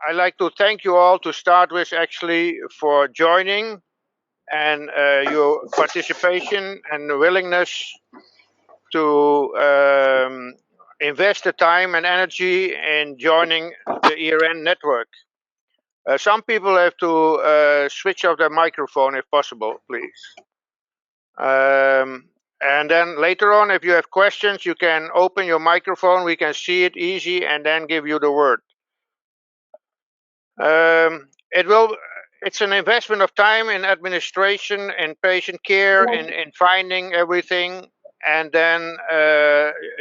I'd like to thank you all to start with, actually, for joining and your participation and willingness to invest the time and energy in joining the ERN network. Some people have to switch off their microphone if possible, please. And then later on, if you have questions, you can open your microphone. We can see it easy and then give you the word. It's an investment of time in administration and patient care, in finding everything, and then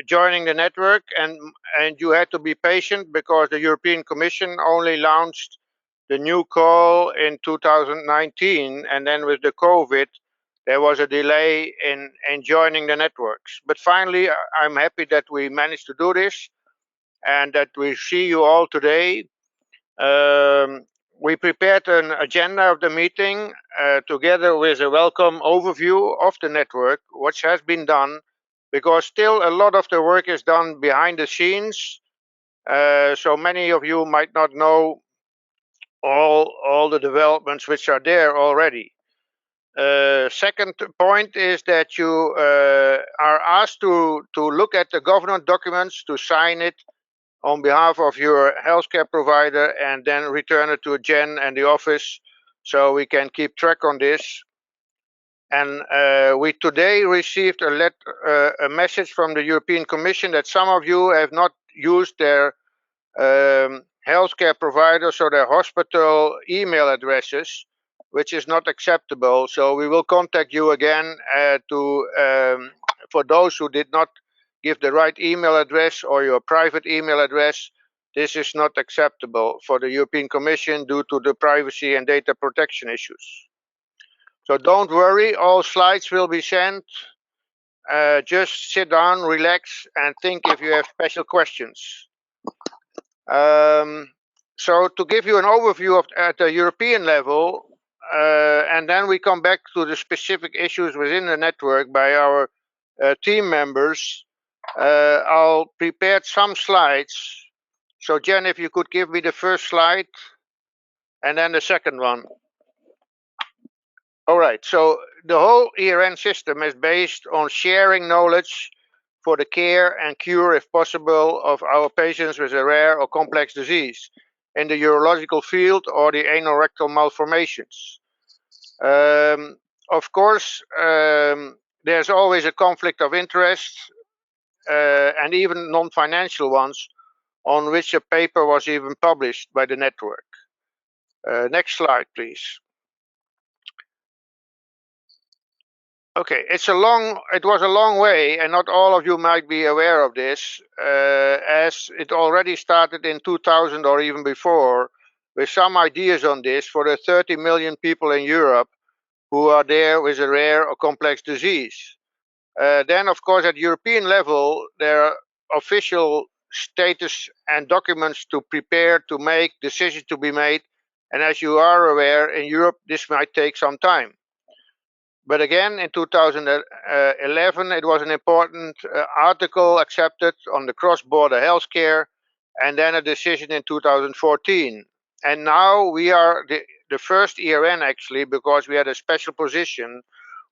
joining the network. And you had to be patient because the European Commission only launched the new call in 2019, and then with the COVID, there was a delay in joining the networks. But finally, I'm happy that we managed to do this and that we see you all today. We prepared an agenda of the meeting together with a welcome overview of the network, which has been done, because still a lot of the work is done behind the scenes. So many of you might not know all the developments which are there already. Second point is that you are asked to look at the governance documents, to sign it on behalf of your healthcare provider, and then return it to Jen and the office so we can keep track on this. And we today received a message from the European Commission that some of you have not used their healthcare providers or their hospital email addresses, which is not acceptable. So we will contact you again for those who did not give the right email address or your private email address. This is not acceptable for the European Commission due to the privacy and data protection issues. So don't worry, all slides will be sent. Just sit down, relax, and think if you have special questions. So to give you an overview at the European level, and then we come back to the specific issues within the network by our team members. I'll prepare some slides. So Jen, if you could give me the first slide and then the second one. All right, so the whole ERN system is based on sharing knowledge for the care and cure, if possible, of our patients with a rare or complex disease in the urological field or the anal rectal malformations. Of course, there's always a conflict of interest and even non-financial ones, on which a paper was even published by the network. Next slide, please. Okay, it was a long way, and not all of you might be aware of this, as it already started in 2000 or even before, with some ideas on this for the 30 million people in Europe who are there with a rare or complex disease. Then, of course, at European level, there are official status and documents to prepare, to make decisions to be made, and as you are aware, in Europe, this might take some time. But again, in 2011, it was an important article accepted on the cross-border healthcare, and then a decision in 2014. And now we are the first ERN, actually, because we had a special position,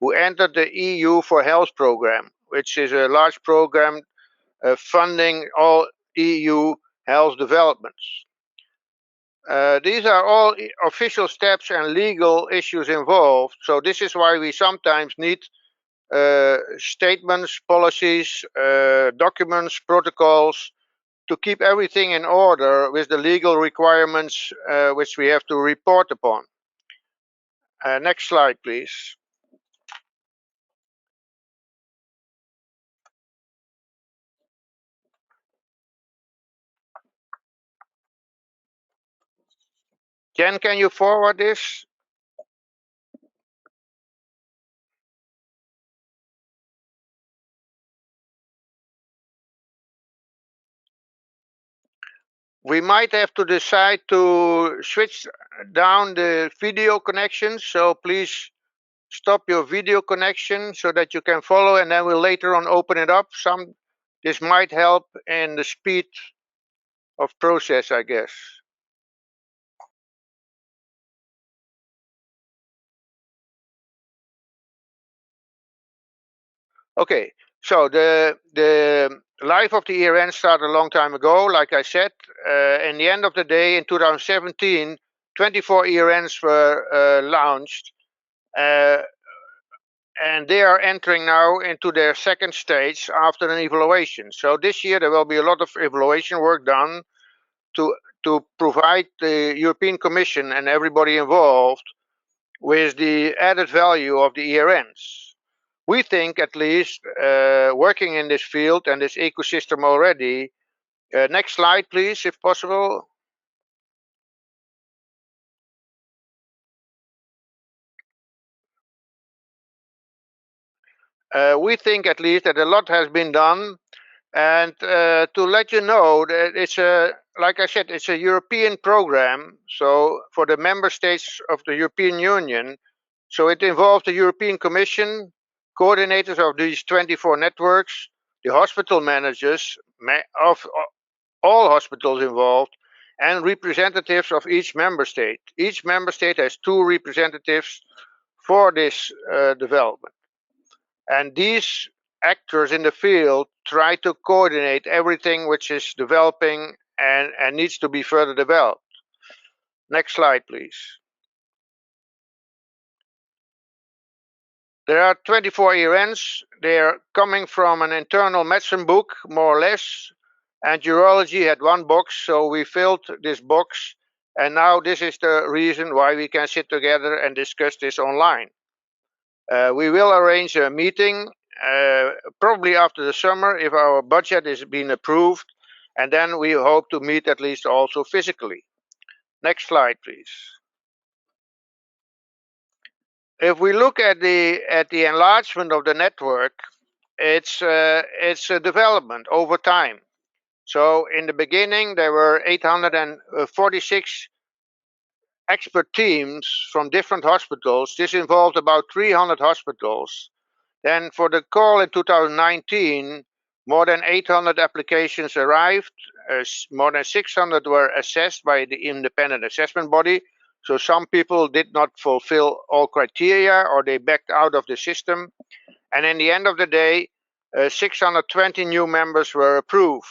who entered the EU for Health program, which is a large program funding all EU health developments. These are all official steps and legal issues involved, so this is why we sometimes need statements, policies, documents, protocols, to keep everything in order with the legal requirements which we have to report upon. Next slide, please. Jen, can you forward this? We might have to decide to switch down the video connection, so please stop your video connection so that you can follow, and then we'll later on open it up. This might help in the speed of process, I guess. Okay, so the life of the ERN started a long time ago, like I said. In the end of the day, in 2017, 24 ERNs were launched, and they are entering now into their second stage after an evaluation. So this year there will be a lot of evaluation work done to provide the European Commission and everybody involved with the added value of the ERNs. We think, at least, working in this field and this ecosystem already. Next slide, please, if possible. We think, at least, that a lot has been done. And to let you know that it's like I said, it's a European program. So for the member states of the European Union, so it involves the European Commission, coordinators of these 24 networks, the hospital managers of all hospitals involved, and representatives of each member state. Each member state has 2 representatives for this development. And these actors in the field try to coordinate everything which is developing and needs to be further developed. Next slide, please. There are 24 ERNs. They are coming from an internal medicine book, more or less. And urology had 1 box, so we filled this box. And now this is the reason why we can sit together and discuss this online. We will arrange a meeting probably after the summer if our budget is being approved, and then we hope to meet at least also physically. Next slide, please. If we look at the enlargement of the network, it's a development over time. So in the beginning there were 846 expert teams from different hospitals. This involved about 300 hospitals. Then for the call in 2019, more than 800 applications arrived. More than 600 were assessed by the independent assessment body. So some people did not fulfill all criteria or they backed out of the system. And in the end of the day, 620 new members were approved.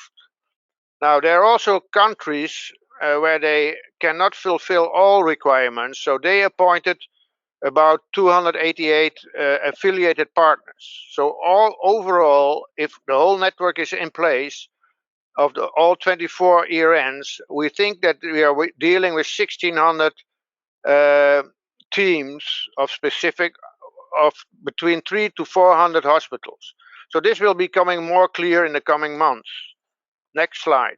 Now, there are also countries where they cannot fulfill all requirements. So they appointed about 288 affiliated partners. So overall, if the whole network is in place of all 24 ERNs, we think that we are dealing with 1,600 teams of between 300 to 400 hospitals. So this will be becoming more clear in the coming months. Next slide.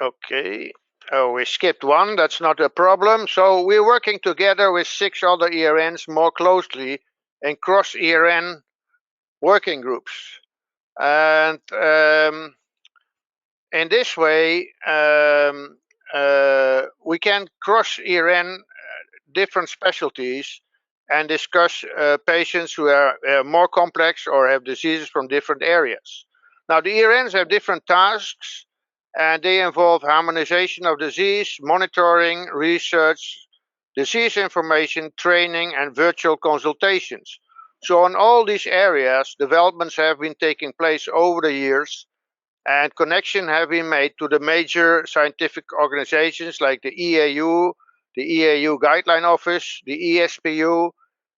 Okay. Oh, we skipped 1. That's not a problem. So we're working together with 6 other ERNs more closely in cross-ERN working groups. And in this way, we can cross-ERN different specialties and discuss patients who are more complex or have diseases from different areas. Now, the ERNs have different tasks, and they involve harmonization of disease, monitoring, research, disease information, training, and virtual consultations. So on all these areas, developments have been taking place over the years, and connection have been made to the major scientific organizations like the EAU, the EAU Guideline Office, the ESPU,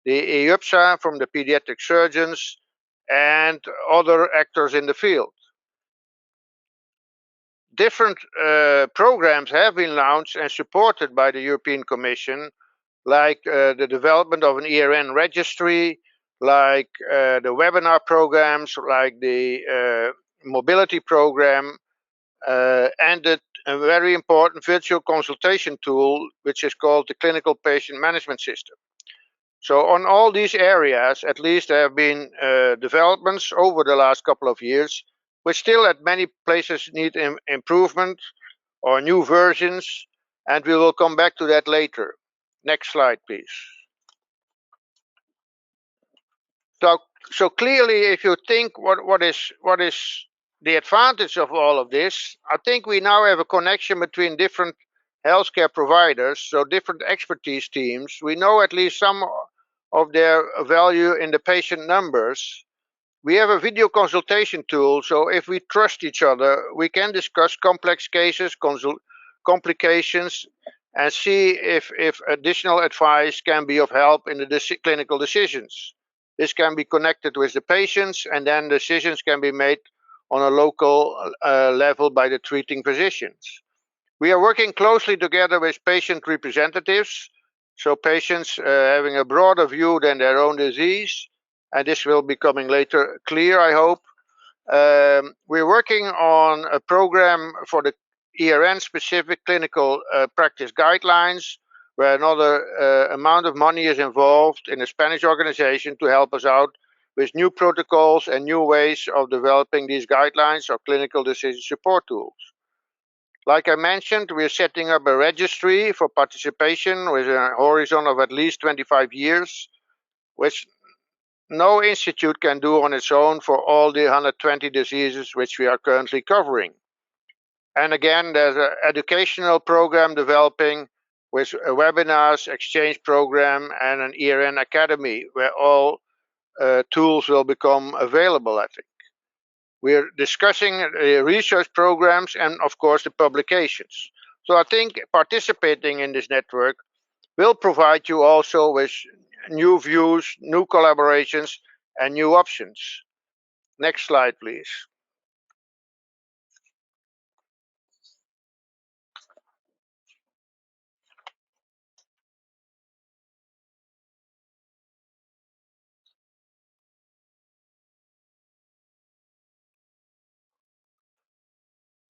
the EUPSA from the pediatric surgeons, and other actors in the field. Different programs have been launched and supported by the European Commission, like the development of an ERN registry, like the webinar programs, like the mobility program, and a very important virtual consultation tool, which is called the Clinical Patient Management System. So on all these areas, at least there have been developments over the last couple of years, which still at many places need improvement or new versions, and we will come back to that later. Next slide, please. So clearly, if you think what is the advantage of all of this, I think we now have a connection between different healthcare providers, so different expertise teams. We know at least some of their value in the patient numbers. We have a video consultation tool, so if we trust each other, we can discuss complex cases, complications, and see if additional advice can be of help in the clinical decisions. This can be connected with the patients, and then decisions can be made on a local level by the treating physicians. We are working closely together with patient representatives, so patients having a broader view than their own disease, and this will be coming later clear, I hope. We're working on a program for the ERN specific clinical practice guidelines, where another amount of money is involved in a Spanish organization to help us out with new protocols and new ways of developing these guidelines or clinical decision support tools. Like I mentioned, we're setting up a registry for participation with a horizon of at least 25 years, which no institute can do on its own for all the 120 diseases which we are currently covering. And again, there's an educational program developing with webinars, exchange program, and an ERN academy where all tools will become available, I think. We're discussing research programs and, of course, the publications. So I think participating in this network will provide you also with new views, new collaborations, and new options. Next slide, please.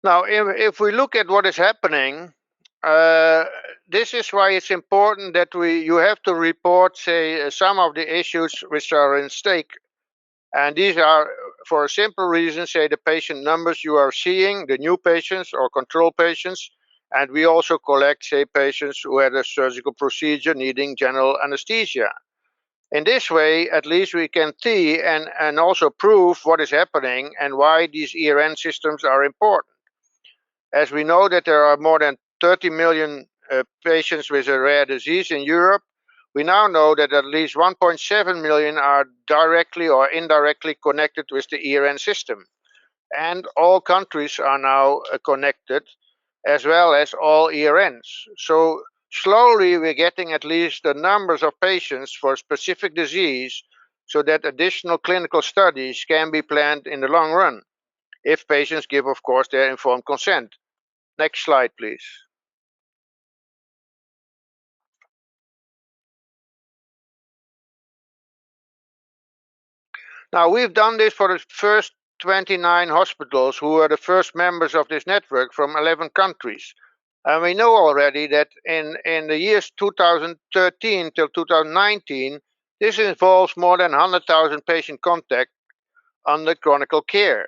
Now, if we look at what is happening, this is why it's important that you have to report, say, some of the issues which are in stake. And these are, for a simple reason, say the patient numbers you are seeing, the new patients or control patients, and we also collect, say, patients who had a surgical procedure needing general anesthesia. In this way, at least we can see and also prove what is happening and why these ERN systems are important. As we know that there are more than 30 million patients with a rare disease in Europe, we now know that at least 1.7 million are directly or indirectly connected with the ERN system. And all countries are now connected, as well as all ERNs. So slowly we're getting at least the numbers of patients for a specific disease so that additional clinical studies can be planned in the long run, if patients give, of course, their informed consent. Next slide, please. Now, we've done this for the first 29 hospitals who were the first members of this network from 11 countries. And we know already that in the years 2013 till 2019, this involves more than 100,000 patient contacts under chronic care.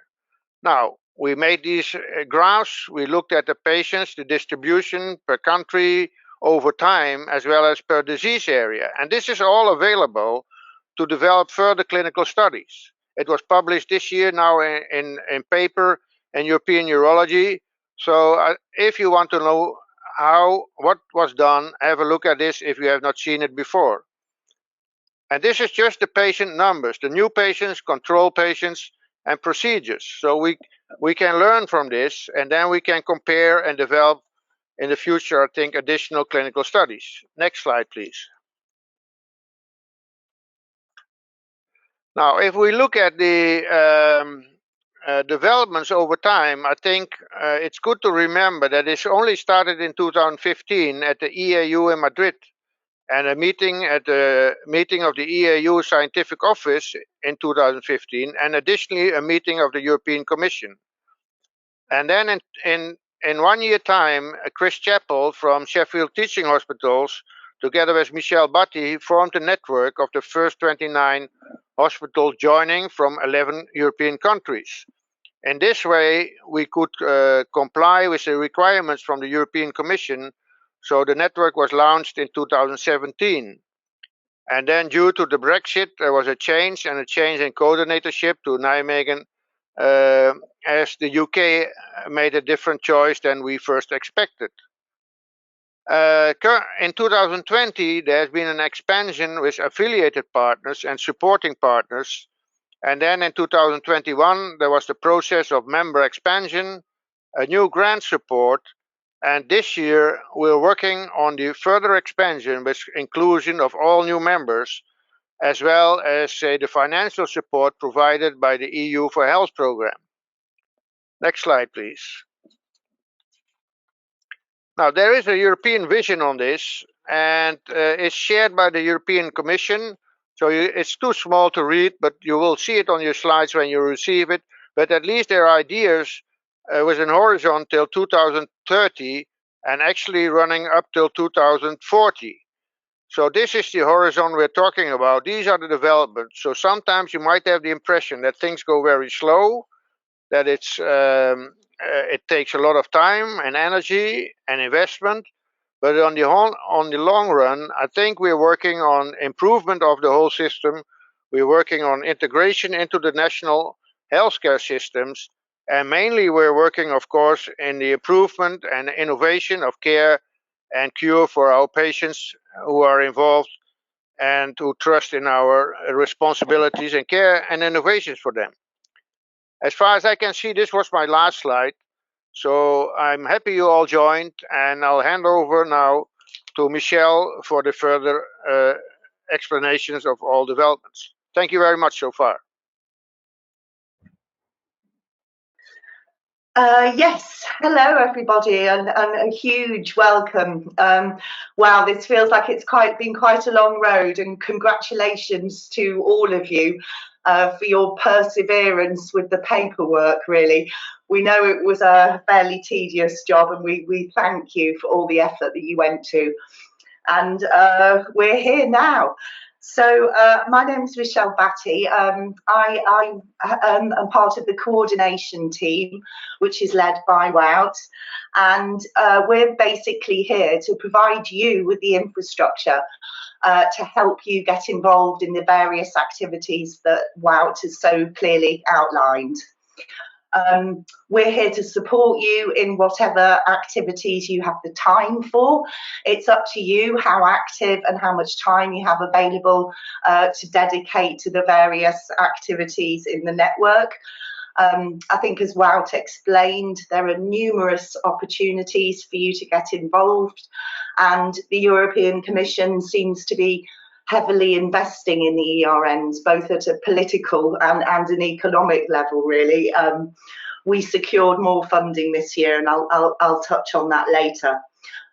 Now, we made these graphs, we looked at the patients, the distribution per country over time, as well as per disease area. And this is all available to develop further clinical studies. It was published this year now in paper in European Urology. So if you want to know what was done, have a look at this if you have not seen it before. And this is just the patient numbers, the new patients, control patients, and procedures. So we can learn from this, and then we can compare and develop in the future, I think, additional clinical studies. Next slide, please. Now, if we look at the developments over time, I think it's good to remember that this only started in 2015 at the EAU in Madrid, and a meeting at the meeting of the EAU Scientific Office in 2015, and additionally a meeting of the European Commission. And then in 1 year time, Chris Chappell from Sheffield Teaching Hospitals, together with Michel Battye, formed a network of the first 29 hospitals joining from 11 European countries. In this way, we could comply with the requirements from the European Commission, so the network was launched in 2017. And then due to the Brexit, there was a change in coordinatorship to Nijmegen, as the UK made a different choice than we first expected. In 2020, there's been an expansion with affiliated partners and supporting partners. And then in 2021, there was the process of member expansion, a new grant support, and this year we're working on the further expansion with inclusion of all new members, as well as the financial support provided by the EU for Health program. Next slide, please. Now, there is a European vision on this, and it's shared by the European Commission. So it's too small to read, but you will see it on your slides when you receive it. But at least there are ideas with an horizon till 2030 and actually running up till 2040. So this is the horizon we're talking about. These are the developments. So sometimes you might have the impression that things go very slow, that it takes a lot of time and energy and investment. But on the long run, I think we're working on improvement of the whole system. We're working on integration into the national healthcare systems. And mainly we're working, of course, in the improvement and innovation of care and cure for our patients who are involved and who trust in our responsibilities and care and innovations for them. As far as I can see, this was my last slide. So I'm happy you all joined, and I'll hand over now to Michelle for the further explanations of all developments. Thank you very much so far. Yes, hello everybody, and a huge welcome. Wow, this feels like it's been quite a long road, and congratulations to all of you for your perseverance with the paperwork, really. We know it was a fairly tedious job, and we thank you for all the effort that you went to. And we're here now. So my name is Michelle Battye. I am part of the coordination team, which is led by Wout, and we're basically here to provide you with the infrastructure to help you get involved in the various activities that Wout has so clearly outlined. We're here to support you in whatever activities you have the time for. It's up to you how active and how much time you have available to dedicate to the various activities in the network. I think, as Wout explained, there are numerous opportunities for you to get involved, and the European Commission seems to be heavily investing in the ERNs, both at a political and an economic level, really. We secured more funding this year, and I'll touch on that later.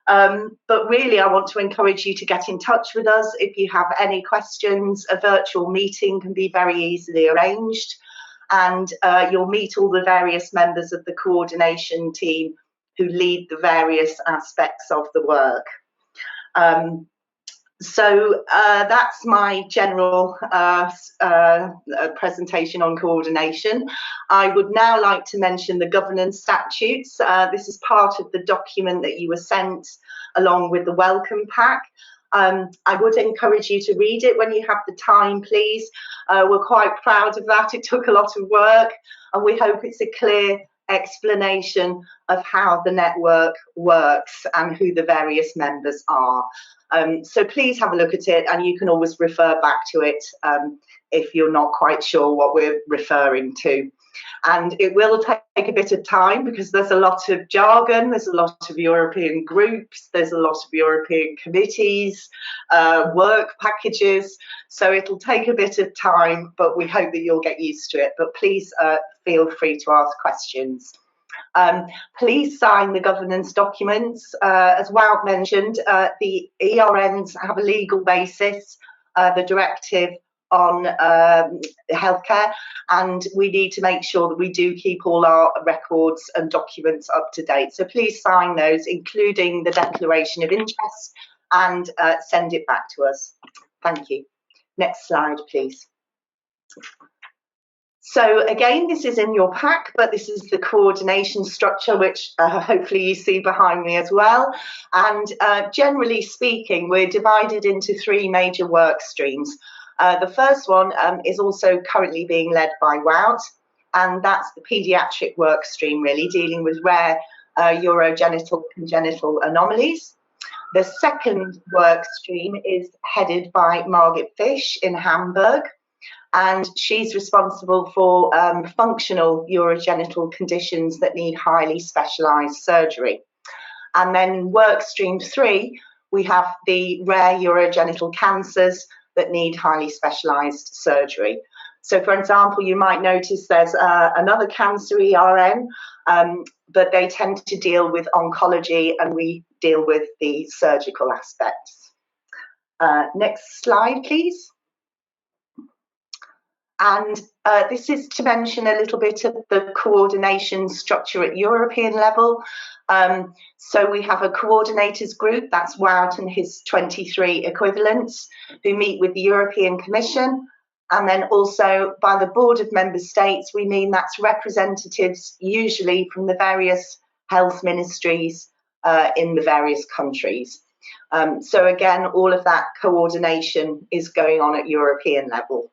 But really, I want to encourage you to get in touch with us if you have any questions. A virtual meeting can be very easily arranged, and you'll meet all the various members of the coordination team who lead the various aspects of the work. So that's my general presentation on coordination. I would now like to mention the governance statutes. This is part of the document that you were sent along with the welcome pack. I would encourage you to read it when you have the time, please. We're quite proud of that. It took a lot of work, and we hope it's a clear explanation of how the network works and who the various members are. So please have a look at it, and you can always refer back to it if you're not quite sure what we're referring to. And it will take a bit of time because there's a lot of jargon, there's a lot of European groups, there's a lot of European committees, work packages. So it'll take a bit of time, but we hope that you'll get used to it. But please feel free to ask questions. Please sign the governance documents. As Wout mentioned, the ERNs have a legal basis, the directive on healthcare, and we need to make sure that we do keep all our records and documents up to date. So please sign those, including the declaration of interest, and send it back to us. Thank you. Next slide, please. So again, this is in your pack, but this is the coordination structure, which hopefully you see behind me as well. And generally speaking, we're divided into three major work streams. The first one is also currently being led by Wout, and that's the paediatric work stream, really, dealing with rare urogenital congenital anomalies. The second work stream is headed by Margit Fish in Hamburg, and she's responsible for functional urogenital conditions that need highly specialised surgery. And then work stream 3, we have the rare urogenital cancers that need highly specialised surgery. So, for example, you might notice there's another cancer ERN, but they tend to deal with oncology, and we deal with the surgical aspects. Next slide, please. And this is to mention a little bit of the coordination structure at European level. So we have a coordinators group, that's Wout and his 23 equivalents, who meet with the European Commission. And then also by the board of member states, we mean that's representatives usually from the various health ministries in the various countries. So again, all of that coordination is going on at European level.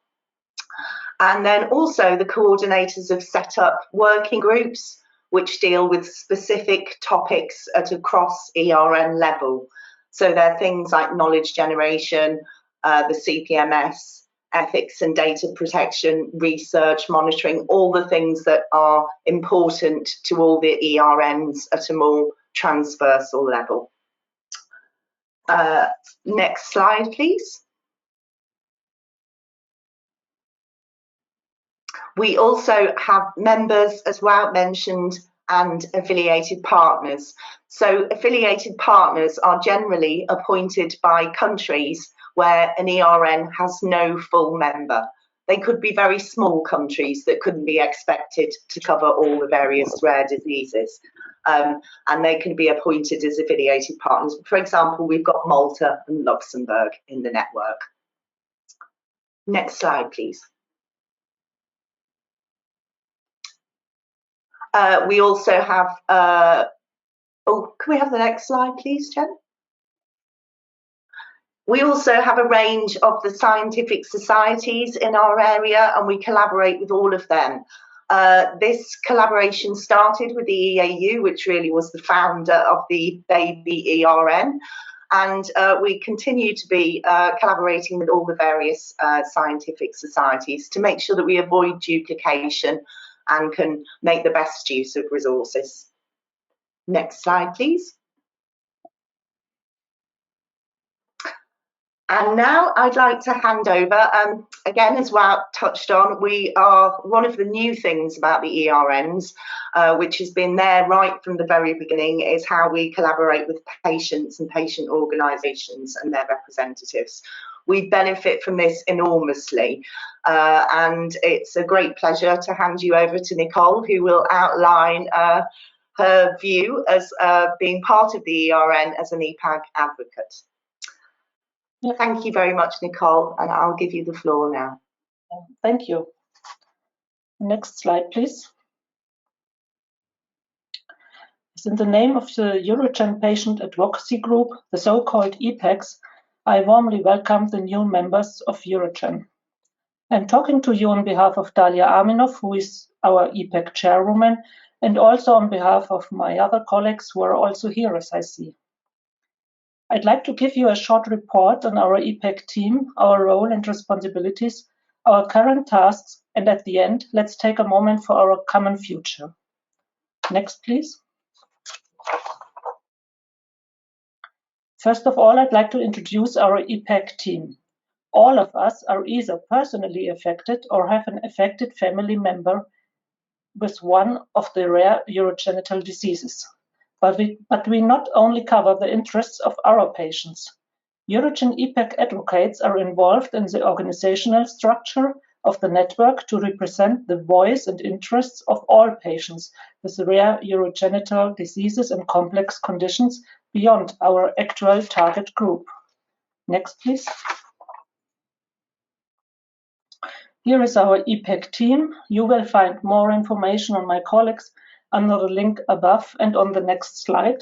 And then also the coordinators have set up working groups which deal with specific topics at a cross ERN level. So they're things like knowledge generation, the CPMS, ethics and data protection, research, monitoring, all the things that are important to all the ERNs at a more transversal level. Next slide, please. We also have members, as Wout mentioned, and affiliated partners. So affiliated partners are generally appointed by countries where an ERN has no full member. They could be very small countries that couldn't be expected to cover all the various rare diseases. And they can be appointed as affiliated partners. For example, we've got Malta and Luxembourg in the network. Next slide, please. We also have, oh, can we have the next slide, please, Jen? We also have a range of the scientific societies in our area, and we collaborate with all of them. This collaboration started with the EAU, which really was the founder of the baby ERN, and we continue to be collaborating with all the various scientific societies to make sure that we avoid duplication and can make the best use of resources. Next slide, please. And now I'd like to hand over, again, as Wout touched on, we are one of the new things about the ERNs, which has been there right from the very beginning, is how we collaborate with patients and patient organisations and their representatives. We benefit from this enormously, and it's a great pleasure to hand you over to Nicole, who will outline her view as being part of the ERN as an EPAG advocate. Thank you very much, Nicole, and I'll give you the floor now. Thank you. Next slide, please. In the name of the Eurogen Patient Advocacy Group, the so-called EPAGs, I warmly welcome the new members of Eurogen. I'm talking to you on behalf of Dalia Aminov, who is our EPAG chairwoman, and also on behalf of my other colleagues who are also here, as I see. I'd like to give you a short report on our EPAG team, our role and responsibilities, our current tasks, and at the end, let's take a moment for our common future. Next, please. First of all, I'd like to introduce our EPAG team. All of us are either personally affected or have an affected family member with one of the rare urogenital diseases. But we not only cover the interests of our patients. Eurogen EPAG advocates are involved in the organizational structure of the network to represent the voice and interests of all patients with rare urogenital diseases and complex conditions beyond our actual target group. Next, please. Here is our EPAG team. You will find more information on my colleagues under the link above and on the next slide.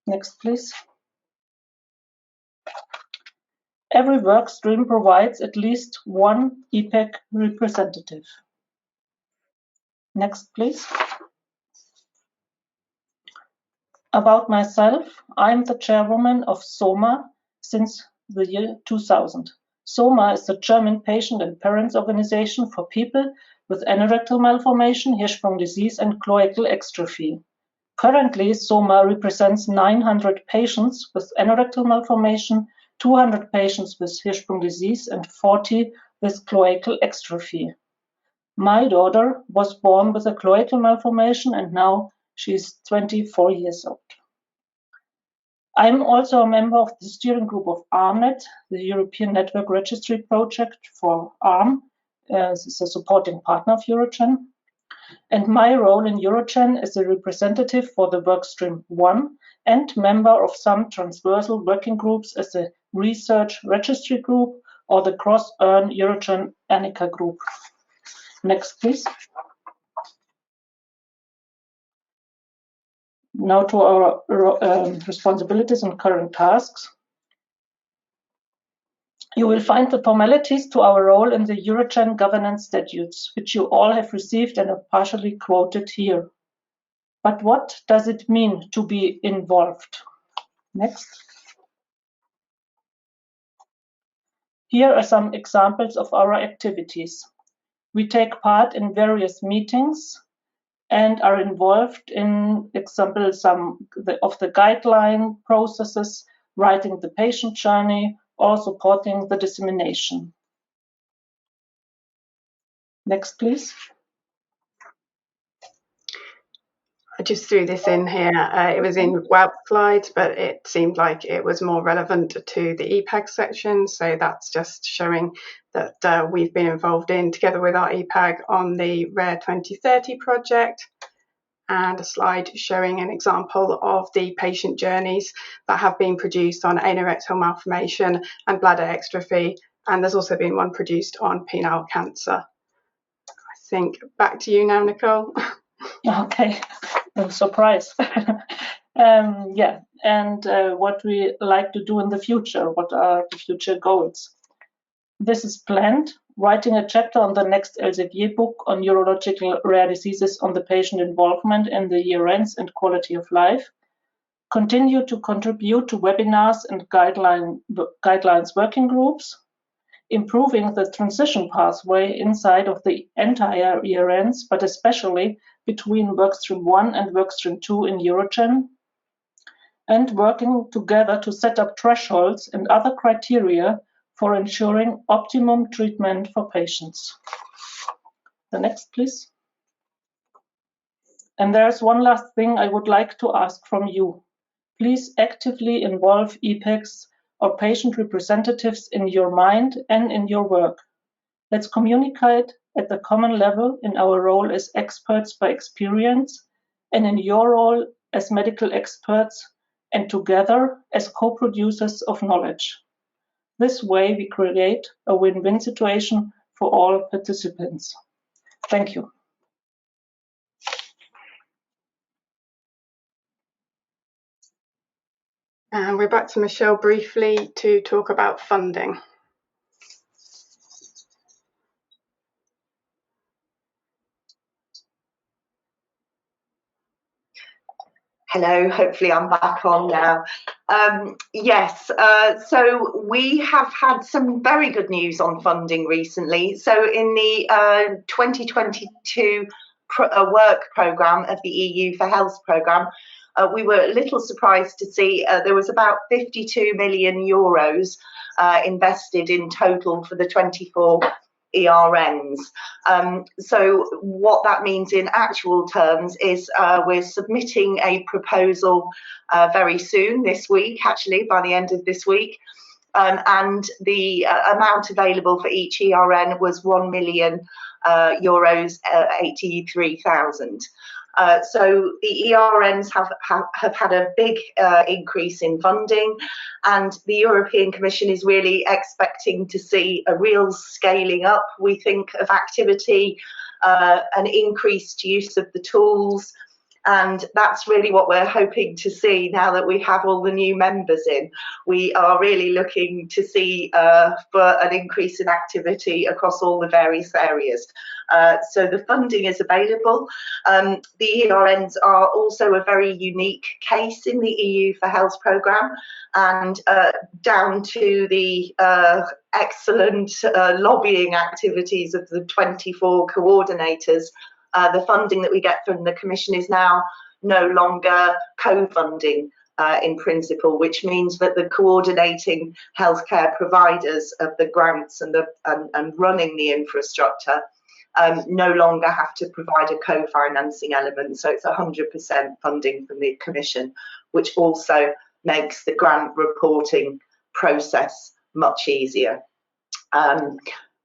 Next, please. Every work stream provides at least one EPAG representative. Next, please. About myself, I'm the chairwoman of SOMA since the year 2000. SOMA is the German patient and parents organization for people with anorectal malformation, Hirschsprung disease, and cloacal exstrophy. Currently, SOMA represents 900 patients with anorectal malformation, 200 patients with Hirschsprung disease, and 40 with cloacal exstrophy. My daughter was born with a cloacal malformation, and now she's 24 years old. I'm also a member of the steering group of ARMNet, the European Network Registry Project for ARM. It's a supporting partner of Eurogen. And my role in Eurogen is a representative for the workstream 1 and member of some transversal working groups as a research registry group or the cross-ERN Eurogen ANICA group. Next, please. Now to our responsibilities and current tasks. You will find the formalities to our role in the Eurogen Governance Statutes, which you all have received and are partially quoted here. But what does it mean to be involved? Next. Here are some examples of our activities. We take part in various meetings and are involved in, example, some of the guideline processes, writing the patient journey, or supporting the dissemination. Next, please. I just threw this in here. It was in web slides, but it seemed like it was more relevant to the EPAG section. So that's just showing that we've been involved in, together with our EPAG, on the Rare 2030 project, and a slide showing an example of the patient journeys that have been produced on anorectal malformation and bladder exstrophy. And there's also been one produced on penile cancer. I think back to you now, Nicole. Okay. No surprise. Yeah, and what we like to do in the future, what are the future goals? This is planned, writing a chapter on the next Elsevier book on urological rare diseases on the patient involvement in the ERNs and quality of life, continue to contribute to webinars and guidelines working groups, improving the transition pathway inside of the entire ERNs, but especially between Workstream 1 and Workstream 2 in Eurogen, and working together to set up thresholds and other criteria for ensuring optimum treatment for patients. The next, please. And there's one last thing I would like to ask from you. Please actively involve EPAGs or patient representatives in your mind and in your work. Let's communicate at the common level in our role as experts by experience and in your role as medical experts, and together as co-producers of knowledge. This way we create a win-win situation for all participants. Thank you. And we're back to Michelle briefly to talk about funding. Hello, hopefully I'm back on now. Yes, so we have had some very good news on funding recently. So in the 2022 work programme of the EU for Health programme, we were a little surprised to see there was about 52 million euros invested in total for the 24 ERNs. So what that means in actual terms is we're submitting a proposal very soon, this week, actually, by the end of this week. And the amount available for each ERN was 1 million euros, 83,000. So the ERNs have had a big increase in funding, and the European Commission is really expecting to see a real scaling up, we think, of activity, an increased use of the tools, and that's really what we're hoping to see now that we have all the new members in. We are really looking to see for an increase in activity across all the various areas. So the funding is available. The ERNs are also a very unique case in the EU for Health programme, and down to the excellent lobbying activities of the 24 coordinators, the funding that we get from the Commission is now no longer co-funding in principle, which means that the coordinating healthcare providers of the grants and running the infrastructure no longer have to provide a co-financing element. So it's 100% funding from the Commission, which also makes the grant reporting process much easier.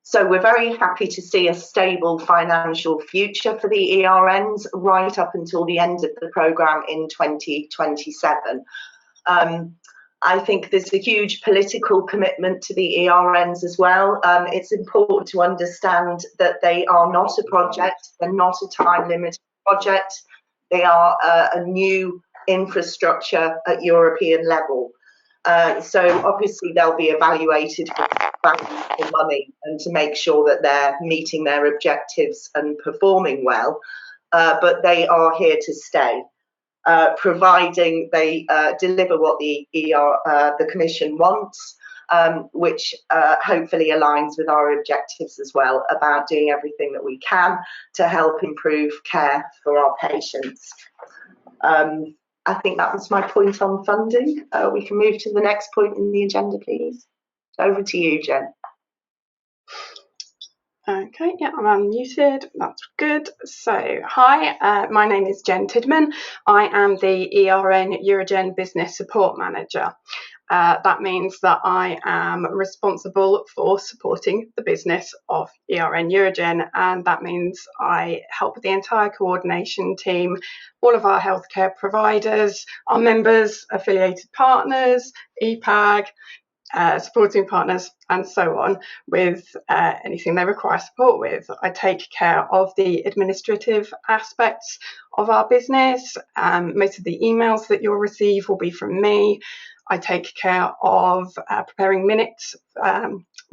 So we're very happy to see a stable financial future for the ERNs right up until the end of the programme in 2027. I think there's a huge political commitment to the ERNs as well. It's important to understand that they are not a project, they're not a time-limited project, they are a new infrastructure at European level. So obviously they'll be evaluated for value for money and to make sure that they're meeting their objectives and performing well, but they are here to stay. Providing they deliver what the Commission wants, which hopefully aligns with our objectives as well, about doing everything that we can to help improve care for our patients. I think that was my point on funding. We can move to the next point in the agenda, please. Over to you, Jen. Okay, yeah, I'm unmuted. That's good. So, hi, my name is Jen Tidman. I am the ERN EUROGEN Business Support Manager. That means that I am responsible for supporting the business of ERN EUROGEN, and that means I help with the entire coordination team, all of our healthcare providers, our members, affiliated partners, EPAG, supporting partners and so on with anything they require support with. I take care of the administrative aspects of our business. Most of the emails that you'll receive will be from me. I take care of preparing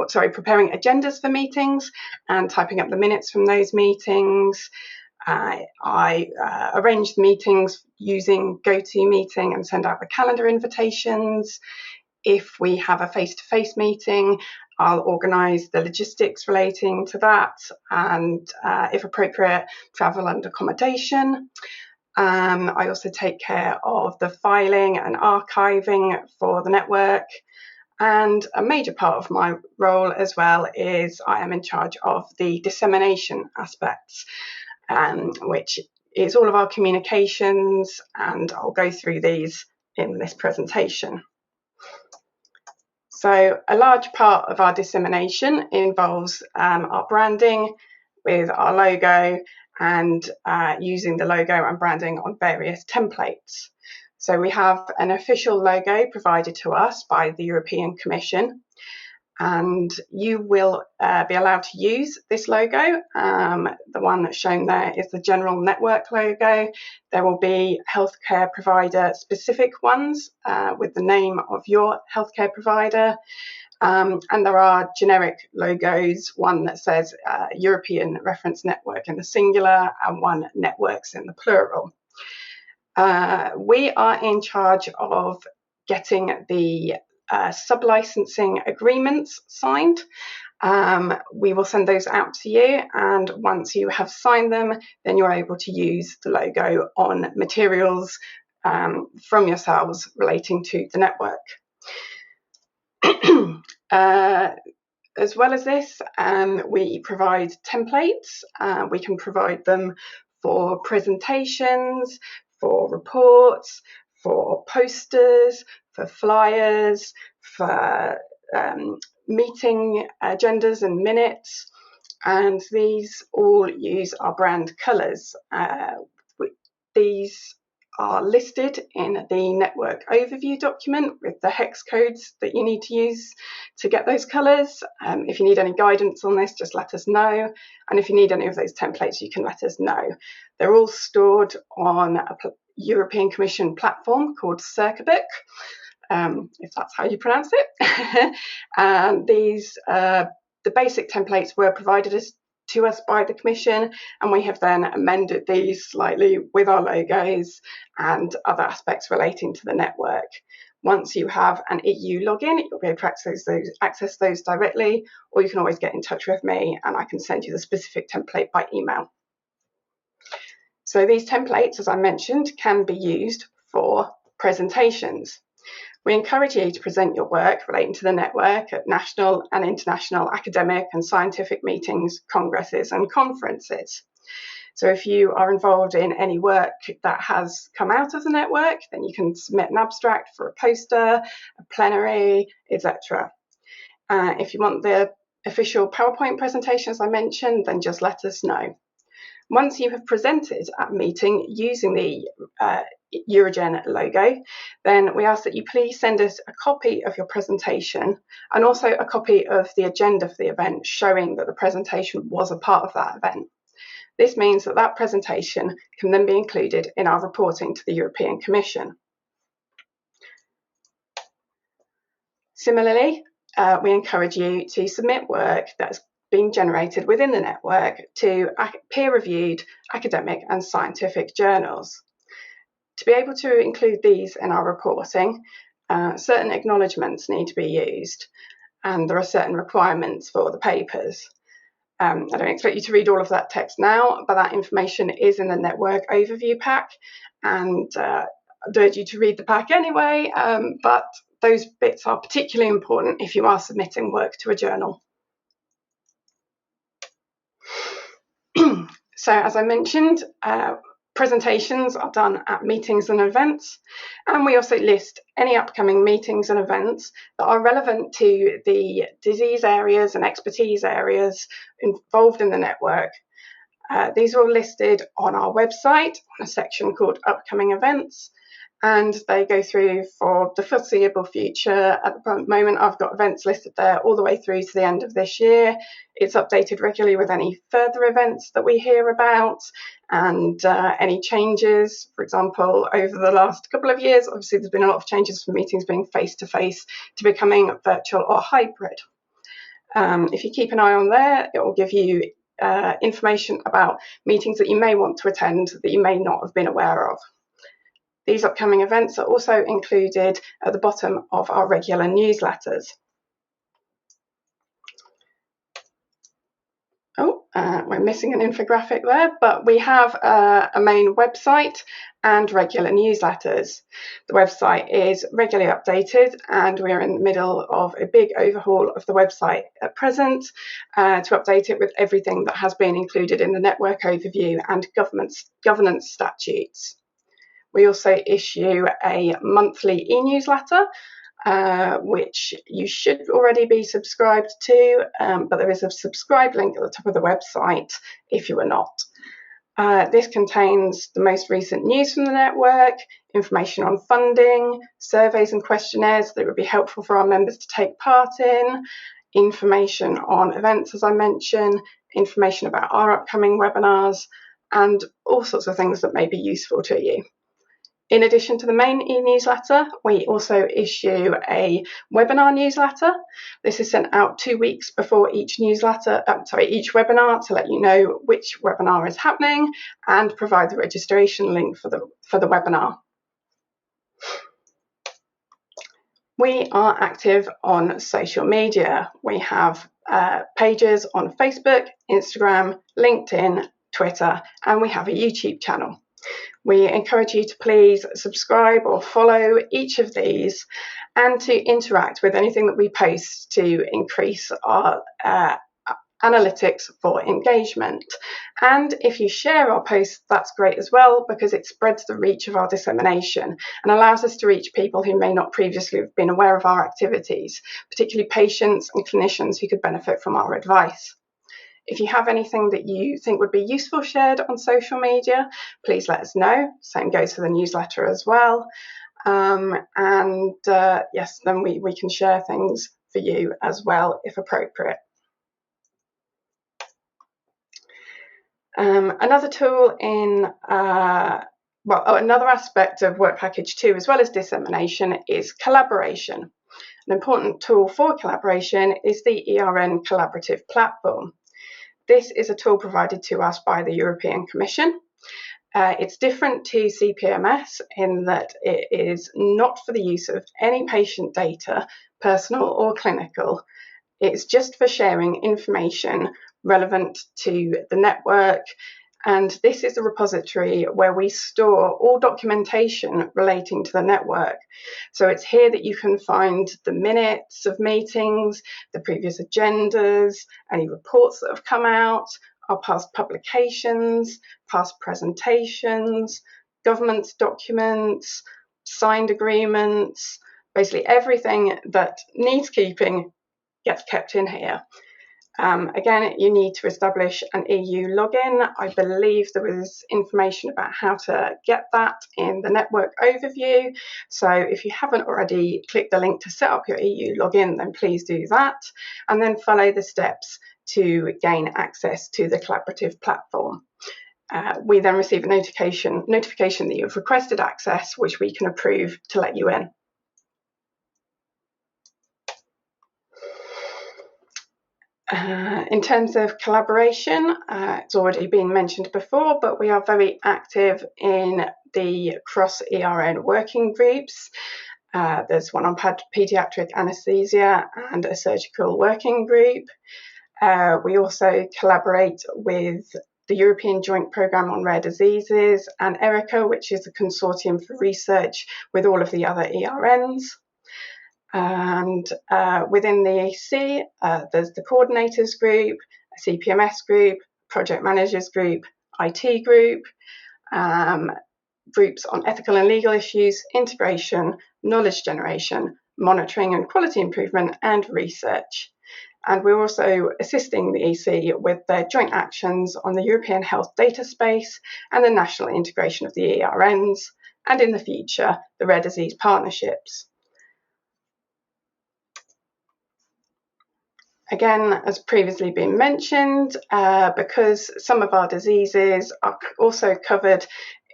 agendas for meetings and typing up the minutes from those meetings. I arrange the meetings using GoToMeeting and send out the calendar invitations. If we have a face-to-face meeting, I'll organise the logistics relating to that and, if appropriate, travel and accommodation. I also take care of the filing and archiving for the network. And a major part of my role as well is I am in charge of the dissemination aspects, which is all of our communications, and I'll go through these in this presentation. So a large part of our dissemination involves our branding with our logo and using the logo and branding on various templates. So we have an official logo provided to us by the European Commission, and you will be allowed to use this logo. The one that's shown there is the general network logo. There will be healthcare provider specific ones with the name of your healthcare provider. And there are generic logos, one that says European Reference Network in the singular and one networks in the plural. We are in charge of getting the sub-licensing agreements signed. We will send those out to you, and once you have signed them, then you're able to use the logo on materials from yourselves relating to the network. As well as this, we provide templates. We can provide them for presentations, for reports, for posters, for flyers, for meeting agendas and minutes, and these all use our brand colours. These are listed in the network overview document with the hex codes that you need to use to get those colours. If you need any guidance on this, just let us know, and if you need any of those templates, you can let us know. They're all stored on a European Commission platform called Circabook, if that's how you pronounce it. And these, the basic templates were provided to us by the Commission, and we have then amended these slightly with our logos and other aspects relating to the network. Once you have an EU login, you'll be able to access those directly, or you can always get in touch with me and I can send you the specific template by email. So these templates, as I mentioned, can be used for presentations. We encourage you to present your work relating to the network at national and international academic and scientific meetings, congresses and conferences. So if you are involved in any work that has come out of the network, then you can submit an abstract for a poster, a plenary, etc. If you want the official PowerPoint presentation, as I mentioned, then just let us know. Once you have presented at a meeting using the Eurogen logo, then we ask that you please send us a copy of your presentation and also a copy of the agenda for the event showing that the presentation was a part of that event. This means that that presentation can then be included in our reporting to the European Commission. Similarly, we encourage you to submit work that's being generated within the network to peer-reviewed academic and scientific journals. To be able to include these in our reporting, certain acknowledgements need to be used, and there are certain requirements for the papers. I don't expect you to read all of that text now, but that information is in the network overview pack, and I'd urge you to read the pack anyway, but those bits are particularly important if you are submitting work to a journal. So as I mentioned, presentations are done at meetings and events, and we also list any upcoming meetings and events that are relevant to the disease areas and expertise areas involved in the network. These are all listed on our website, on a section called Upcoming Events, and they go through for the foreseeable future. At the moment, I've got events listed there all the way through to the end of this year. It's updated regularly with any further events that we hear about and any changes. For example, over the last couple of years, obviously there's been a lot of changes from meetings being face-to-face to becoming virtual or hybrid. If you keep an eye on there, it will give you information about meetings that you may want to attend that you may not have been aware of. These upcoming events are also included at the bottom of our regular newsletters. We're missing an infographic there, but we have a main website and regular newsletters. The website is regularly updated, and we're in the middle of a big overhaul of the website at present to update it with everything that has been included in the network overview and governance statutes. We also issue a monthly e-newsletter, which you should already be subscribed to, but there is a subscribe link at the top of the website if you are not. This contains the most recent news from the network, information on funding, surveys and questionnaires that would be helpful for our members to take part in, information on events, as I mentioned, information about our upcoming webinars, and all sorts of things that may be useful to you. In addition to the main e-newsletter, we also issue a webinar newsletter. This is sent out 2 weeks before each webinar to let you know which webinar is happening and provide the registration link for the webinar. We are active on social media. We have pages on Facebook, Instagram, LinkedIn, Twitter, and we have a YouTube channel. We encourage you to please subscribe or follow each of these and to interact with anything that we post to increase our analytics for engagement. And if you share our posts, that's great as well, because it spreads the reach of our dissemination and allows us to reach people who may not previously have been aware of our activities, particularly patients and clinicians who could benefit from our advice. If you have anything that you think would be useful shared on social media, please let us know. Same goes for the newsletter as well. Yes, then we can share things for you as well if appropriate. Another tool in, another aspect of Work Package 2, as well as dissemination, is collaboration. An important tool for collaboration is the ERN Collaborative Platform. this is a tool provided to us by the European Commission. It's different to CPMS in that it is not for the use of any patient data, personal or clinical. It's just for sharing information relevant to the network. And this is a repository where we store all documentation relating to the network. So it's here that you can find the minutes of meetings, the previous agendas, any reports that have come out, our past publications, past presentations, government documents, signed agreements, basically everything that needs keeping gets kept in here. Again, you need to establish an EU login. I believe there was information about how to get that in the network overview. So if you haven't already clicked the link to set up your EU login, then please do that. And then follow the steps to gain access to the collaborative platform. We then receive a notification that you've requested access, which we can approve to let you in. In terms of collaboration, it's already been mentioned before, but we are very active in the cross-ERN working groups. There's one on paediatric anaesthesia and a surgical working group. We also collaborate with the European Joint Programme on Rare Diseases and ERICA, which is a consortium for research with all of the other ERNs. And within the EC, there's the coordinators group, a CPMS group, project managers group, IT group, groups on ethical and legal issues, integration, knowledge generation, monitoring and quality improvement, and research. And we're also assisting the EC with their joint actions on the European Health Data Space and the national integration of the ERNs, and in the future, the rare disease partnerships. Again, as previously been mentioned, because some of our diseases are also covered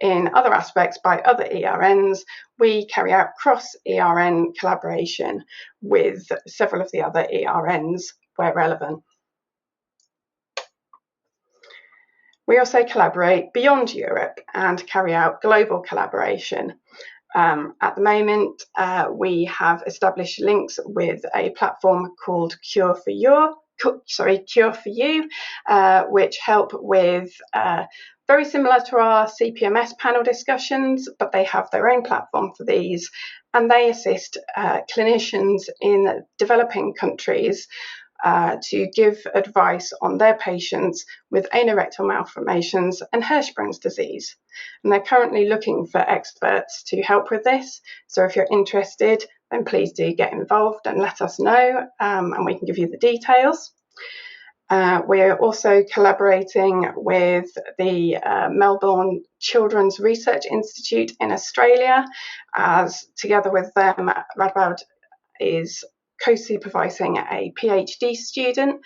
in other aspects by other ERNs, we carry out cross-ERN collaboration with several of the other ERNs where relevant. We also collaborate beyond Europe and carry out global collaboration. At the moment, we have established links with a platform called Cure for You, which help with very similar to our CPMS panel discussions, but they have their own platform for these, and they assist clinicians in developing countries to give advice on their patients with anorectal malformations and Hirschsprung's disease. And they're currently looking for experts to help with this. So if you're interested, then please do get involved and let us know, and we can give you the details. We're also collaborating with the Melbourne Children's Research Institute in Australia, as together with them, Radboud is co-supervising a PhD student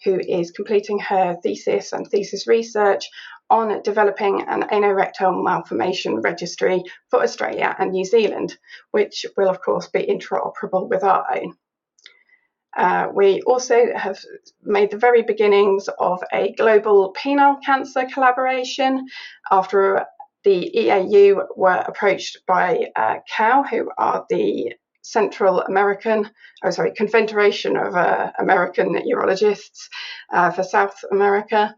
who is completing her thesis and thesis research on developing an anorectal malformation registry for Australia and New Zealand, which will of course be interoperable with our own. We also have made the very beginnings of a global penile cancer collaboration after the EAU were approached by CAU, who are the Confederation of American Urologists for South America,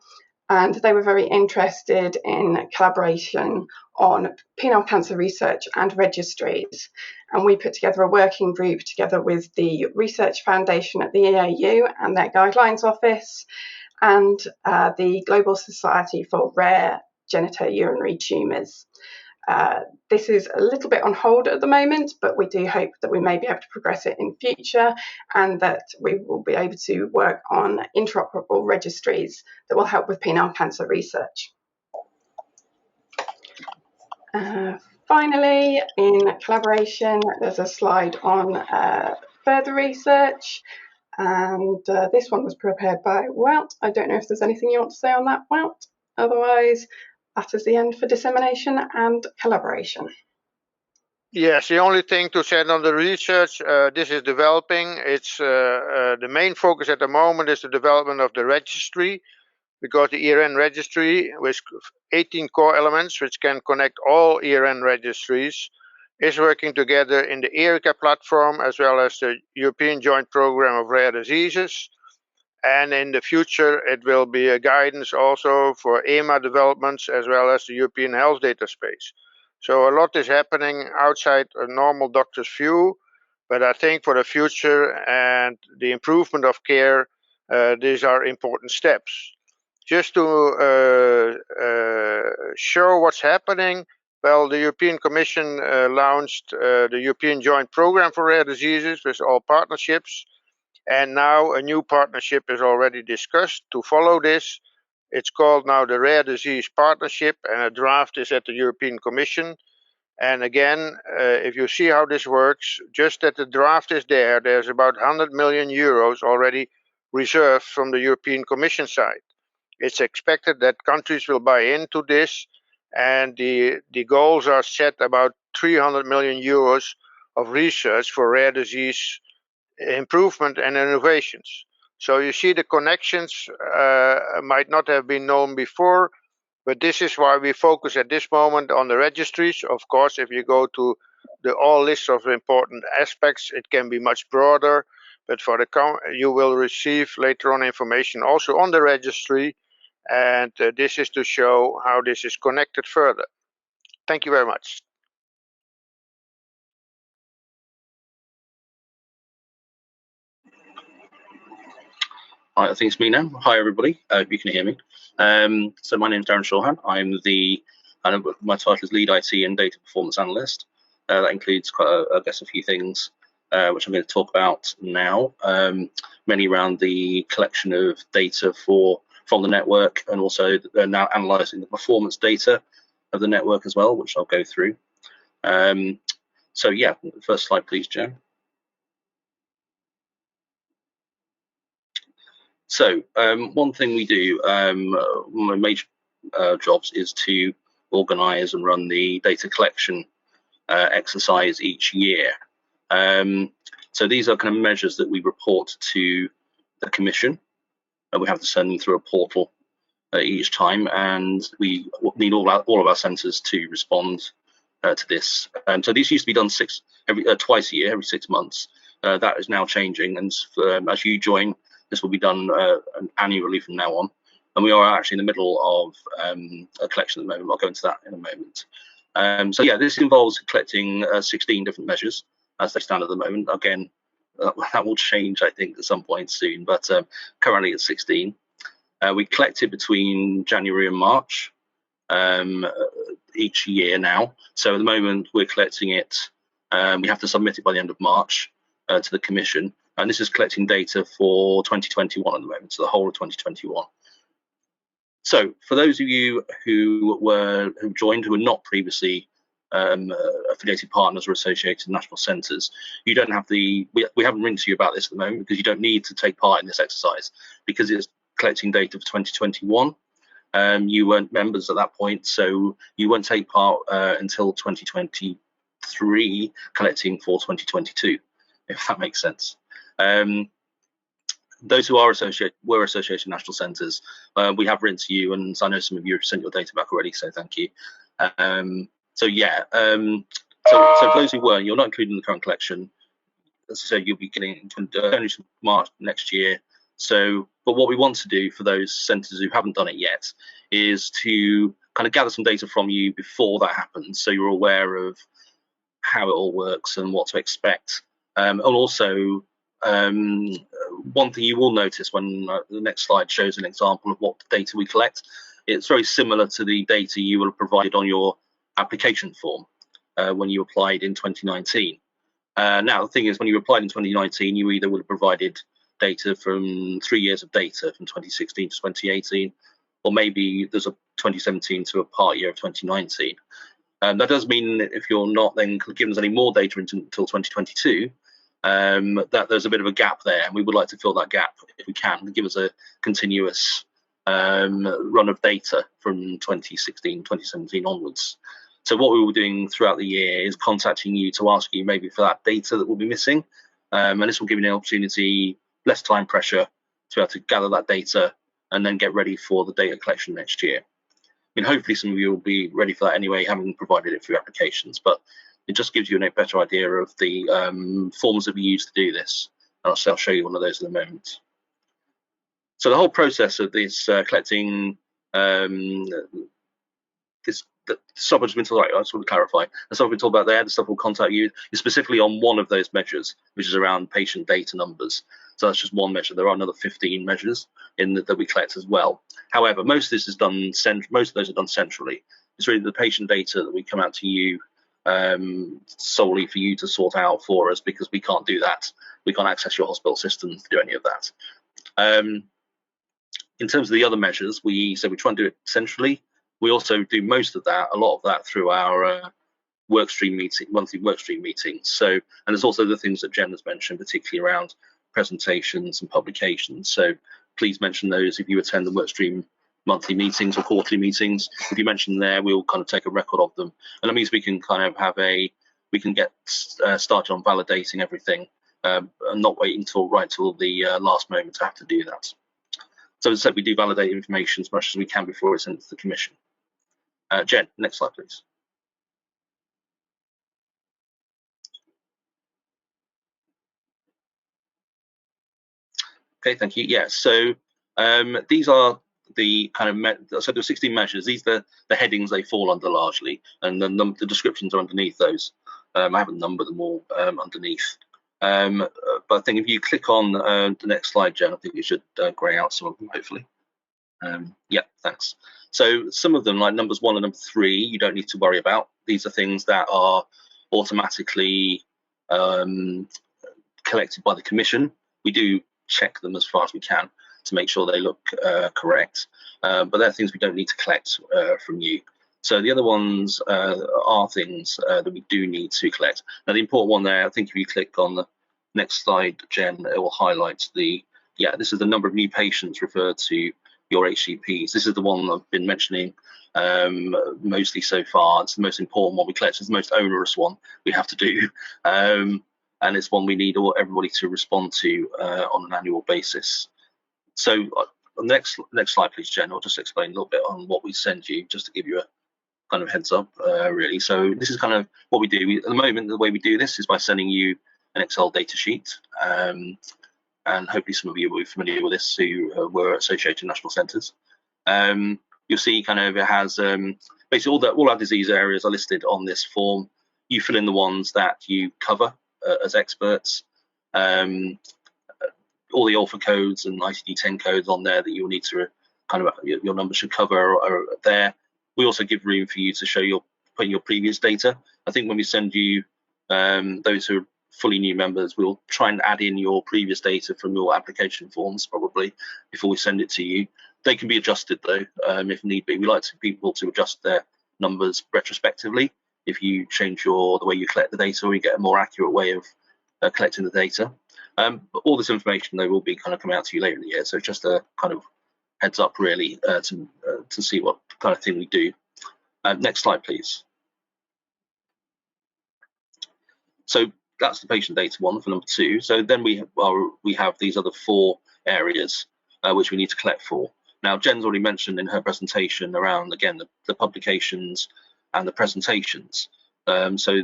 and they were very interested in collaboration on penile cancer research and registries. And we put together a working group together with the Research Foundation at the EAU and their Guidelines Office, and the Global Society for Rare Genitourinary Tumours. This is a little bit on hold at the moment, but we do hope that we may be able to progress it in future, and that we will be able to work on interoperable registries that will help with penile cancer research. Finally, in collaboration, there's a slide on further research, and this one was prepared by Wout. I don't know if there's anything you want to say on that, Wout. Otherwise, that is the end for dissemination and collaboration. Yes, the only thing to say on the research, this is developing. It's the main focus at the moment is the development of the registry. because the ERN registry with 18 core elements, which can connect all ERN registries, is working together in the ERICA platform as well as the European Joint Programme of Rare Diseases. And in the future, it will be a guidance also for EMA developments as well as the European Health Data Space. So a lot is happening outside a normal doctor's view, but I think for the future and the improvement of care, these are important steps. Just to show what's happening, well, the European Commission launched the European Joint Programme for Rare Diseases with all partnerships. And now a new partnership is already discussed to follow this. It's called now the Rare Disease Partnership, and a draft is at the European Commission. And again, if you see how this works, just that the draft is there, there's about 100 million euros already reserved from the European Commission side. It's expected that countries will buy into this, and the goals are set about 300 million euros of research for rare disease improvement and innovations. So you see the connections might not have been known before, but this is why we focus at this moment on the registries. Of course, if you go to the all list of important aspects, it can be much broader, but for the you will receive later on information also on the registry, and this is to show how this is connected further. Thank you very much. Hi, I think it's me now. Hi, everybody. Hope you can hear me. So my name is Darren Shilhan. My title is Lead IT and Data Performance Analyst. That includes I guess, a few things which I'm going to talk about now, mainly around the collection of data from the network, and also now analysing the performance data of the network as well, which I'll go through. So yeah, first slide, please, Joe. So one thing we do, one of my major jobs is to organise and run the data collection exercise each year. So these are kind of measures that we report to the Commission, and we have to send them through a portal each time, and we need all of our centres to respond to this. So these used to be done twice a year, every 6 months. That is now changing, and as you join, this will be done annually from now on. And we are actually in the middle of a collection at the moment. I'll go into that in a moment. So yeah, this involves collecting 16 different measures as they stand at the moment. Again, that will change, I think, at some point soon, but currently it's 16. We collect it between January and March each year now. So at the moment we're collecting it, we have to submit it by the end of March to the Commission. And this is collecting data for 2021 at the moment, so the whole of 2021. So for those of you who joined, who were not previously affiliated partners or associated national centres, you don't have we haven't written to you about this at the moment, because you don't need to take part in this exercise, because it's collecting data for 2021. You weren't members at that point, so you won't take part until 2023, collecting for 2022, if that makes sense. Those who are were associated national centres, we have written to you, and I know some of you have sent your data back already, so thank you. So yeah, so for those who weren't, you're not included in the current collection. As I said, you'll be getting only March next year. So, but what we want to do for those centres who haven't done it yet is to kind of gather some data from you before that happens, so you're aware of how it all works and what to expect. And also, one thing you will notice when the next slide shows an example of what data we collect, it's very similar to the data you will have provided on your application form when you applied in 2019. Now, the thing is, when you applied in 2019, you either would have provided data from 3 years of data from 2016 to 2018, or maybe there's a 2017 to a part year of 2019. That does mean that if you're not then giving us any more data until 2022, that there's a bit of a gap there, and we would like to fill that gap if we can, and give us a continuous run of data from 2016, 2017 onwards. So what we were doing throughout the year is contacting you to ask you maybe for that data that will be missing, and this will give you an opportunity, less time pressure, to be able to gather that data and then get ready for the data collection next year. I mean, hopefully some of you will be ready for that anyway, having provided it through applications, but it just gives you a better idea of the forms that we use to do this. And I'll show you one of those in a moment. So the whole process of this collecting this stuff has been talked about. I just want to clarify. The stuff we talked about there, the stuff we'll contact you, is specifically on one of those measures, which is around patient data numbers. So that's just one measure. There are another 15 measures that we collect as well. However, most of this is done. Most of those are done centrally. It's really the patient data that we come out to you solely for you to sort out for us, because we can't do that. We can't access your hospital systems to do any of that. In terms of the other measures, we try and do it centrally. We also do most of that, a lot of that, through our monthly workstream meetings. So, and there's also the things that Jen has mentioned, particularly around presentations and publications. So please mention those if you attend the workstream monthly meetings or quarterly meetings. If you mention them there, we'll kind of take a record of them, and that means we can kind of we can get started on validating everything, and not waiting right till the last moment to have to do that. So as I said, we do validate information as much as we can before it's sent to the commission. Jen, next slide, please. Okay, thank you. Yeah, so these are the kind of, so there are 16 measures. These are the headings they fall under largely, and then the descriptions are underneath those. I haven't numbered them all underneath. But I think if you click on the next slide, Jen, I think you should grey out some of them, hopefully. Yeah, thanks. So some of them, like numbers 1 and number 3, you don't need to worry about. These are things that are automatically collected by the commission. We do check them as far as we can to make sure they look correct, but they're things we don't need to collect from you. So the other ones are things that we do need to collect. Now the important one there, I think if you click on the next slide, Jen, it will highlight this is the number of new patients referred to your HCPs. This is the one I've been mentioning mostly so far. It's the most important one we collect. It's the most onerous one we have to do, and it's one we need everybody to respond to on an annual basis. So next slide, please, Jen. I'll just explain a little bit on what we send you, just to give you a kind of heads up, really. So this is kind of what we do. At the moment, the way we do this is by sending you an Excel data sheet. And hopefully some of you will be familiar with this who were associated national centres. You'll see kind of it has basically all our disease areas are listed on this form. You fill in the ones that you cover as experts. All the author codes and ICD-10 codes on there that you'll need to kind of your numbers should cover are there. We also give room for you to show put your previous data. I think when we send you those who are fully new members, we'll try and add in your previous data from your application forms probably before we send it to you. They can be adjusted though, if need be. We like people to adjust their numbers retrospectively if you change the way you collect the data, or you get a more accurate way of collecting the data. But all this information though will be kind of coming out to you later in the year, so just a kind of heads up really to see what kind of thing we do. Next slide, please. So that's the patient data one for number 2. So then we have these other 4 areas which we need to collect for. Now Jen's already mentioned in her presentation around, again, the publications and the presentations. So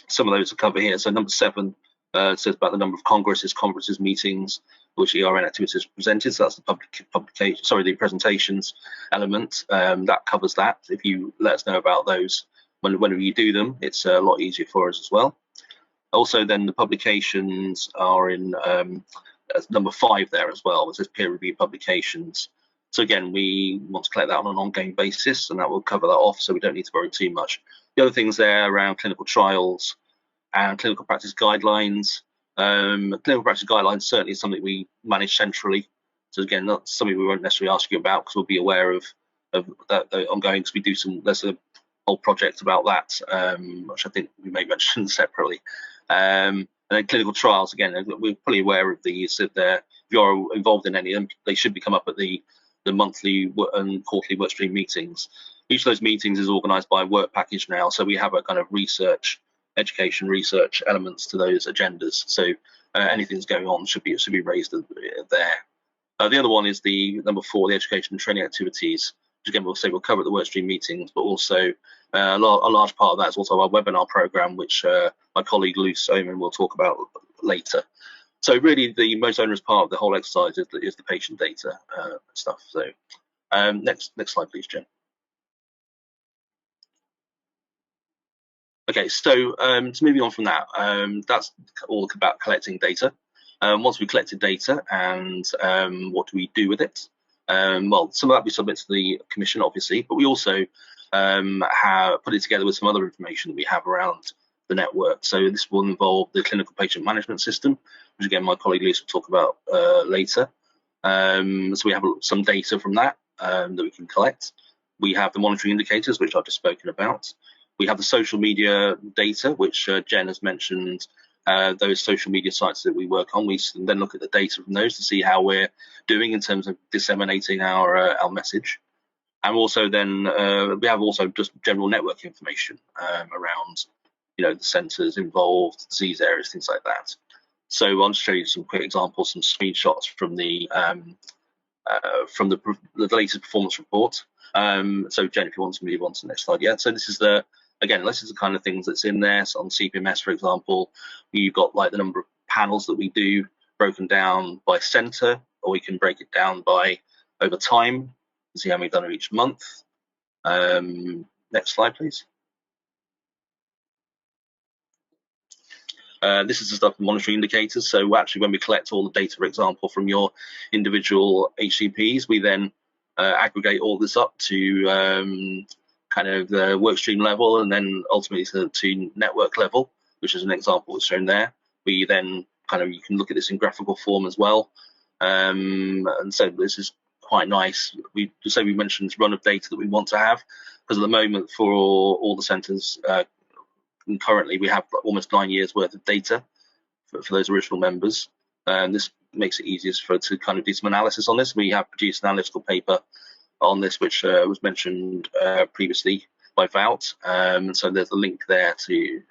some of those are covered here. So number 7 says about the number of congresses, meetings, which ERN activities presented. So that's the the presentations element. That covers that. If you let us know about those whenever you do them, it's a lot easier for us as well. Also, then the publications are in number 5 there as well, which says peer review publications. So again, we want to collect that on an ongoing basis, and that will cover that off, so we don't need to worry too much. The other things there around clinical trials and clinical practice guidelines. Clinical practice guidelines certainly is something we manage centrally. So again, not something we won't necessarily ask you about, because we'll be aware of that ongoing, because we do there's a whole project about that, which I think we may mention separately. And then clinical trials, again, we're fully aware of these. If you're involved in any of them, they should come up at the monthly and quarterly workstream meetings. Each of those meetings is organised by a work package now, so we have a kind of education research elements to those agendas. So anything that's going on should be raised there. The other one is the number 4, the education and training activities, which again we'll cover at the workstream meetings, but also a large part of that is also our webinar program, which my colleague Luce Oman will talk about later. So really the most onerous part of the whole exercise is the patient data stuff. So next slide, please, Jen. Okay, so moving on from that, that's all about collecting data. Once we've collected data, and what do we do with it? Well, some of that we submit to the commission, obviously, but we also have put it together with some other information that we have around the network. So this will involve the clinical patient management system, which again my colleague Lisa will talk about later. So we have some data from that that we can collect. We have the monitoring indicators, which I've just spoken about. We have the social media data, which Jen has mentioned. Those social media sites that we work on, we then look at the data from those to see how we're doing in terms of disseminating our message. And also then we have also just general network information around, the centres involved, disease areas, things like that. So I'll just show you some quick examples, some screenshots from the latest performance report. So Jen, if you want to move on to the next slide, yeah. So this is the kind of things that's in there. So on CPMS, for example, you've got like the number of panels that we do broken down by centre, or we can break it down by over time to see how many done each month. Next slide, please. This is the stuff, monitoring indicators. So actually, when we collect all the data, for example, from your individual HCPs, we then aggregate all this up to kind of the workstream level, and then ultimately to network level, which is an example that's shown there. We then you can look at this in graphical form as well. And so this is quite nice. We mentioned this run of data that we want to have, because at the moment for all the centres, currently we have almost 9 years worth of data for those original members. This makes it easiest to kind of do some analysis on this. We have produced an analytical paper on this, which was mentioned previously by Vout. So there's a link there to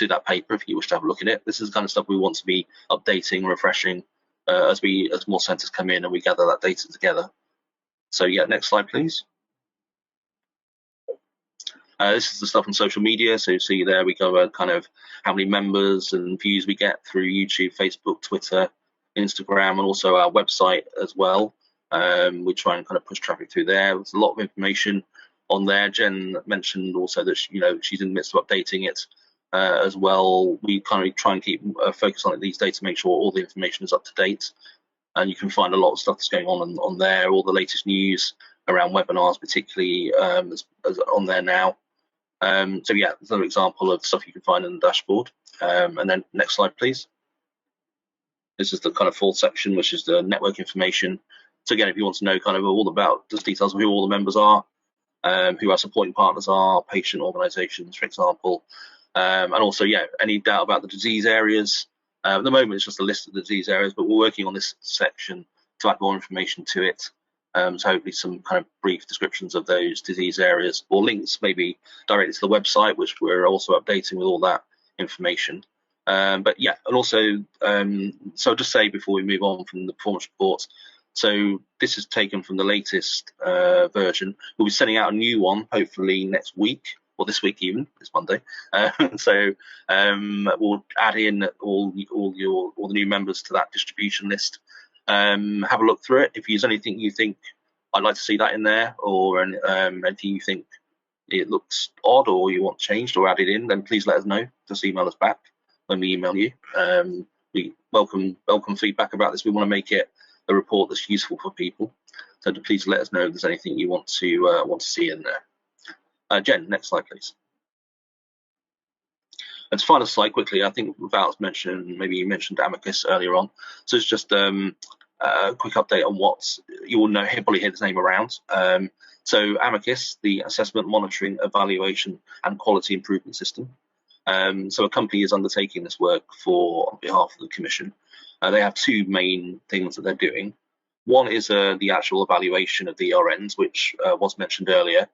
that paper if you wish to have a look at it. This is the kind of stuff we want to be updating, refreshing as more centres come in and we gather that data together. So yeah, next slide, please. This is the stuff on social media. So you see there we cover kind of how many members and views we get through YouTube, Facebook, Twitter, Instagram, and also our website as well. We try and kind of push traffic through there. There's a lot of information on there. Jen mentioned also that she's in the midst of updating it as well. We kind of try and keep focus on these days to make sure all the information is up to date. And you can find a lot of stuff that's going on there. All the latest news around webinars, particularly, is on there now. So yeah, there's another example of stuff you can find in the dashboard. And then next slide, please. This is the kind of full section, which is the network information. So again, if you want to know kind of all about the details of who all the members are, who our supporting partners are, patient organisations, for example, and also, yeah, any doubt about the disease areas. At the moment, it's just a list of the disease areas, but we're working on this section to add more information to it. So hopefully some kind of brief descriptions of those disease areas, or links maybe directly to the website, which we're also updating with all that information. But yeah, and also, so I'll just say before we move on from the performance reports, so this is taken from the latest version. We'll be sending out a new one, hopefully next week, or this week even, it's Monday. So we'll add in all the new members to that distribution list. Have a look through it. If there's anything you think I'd like to see that in there, or anything you think it looks odd or you want changed or added in, then please let us know. Just email us back when we email you. We welcome feedback about this. We want to make it a report that's useful for people. So please let us know if there's anything you want to see in there. Jen, next slide, please. And to final slide quickly, I think Val's mentioned, maybe you mentioned Amicus earlier on. So it's just a quick update on what you will probably hear this name around. So Amicus, the Assessment, Monitoring, Evaluation and Quality Improvement System. So a company is undertaking this work on behalf of the Commission. They have two main things that they're doing. One is the actual evaluation of the ERNs, which was mentioned earlier.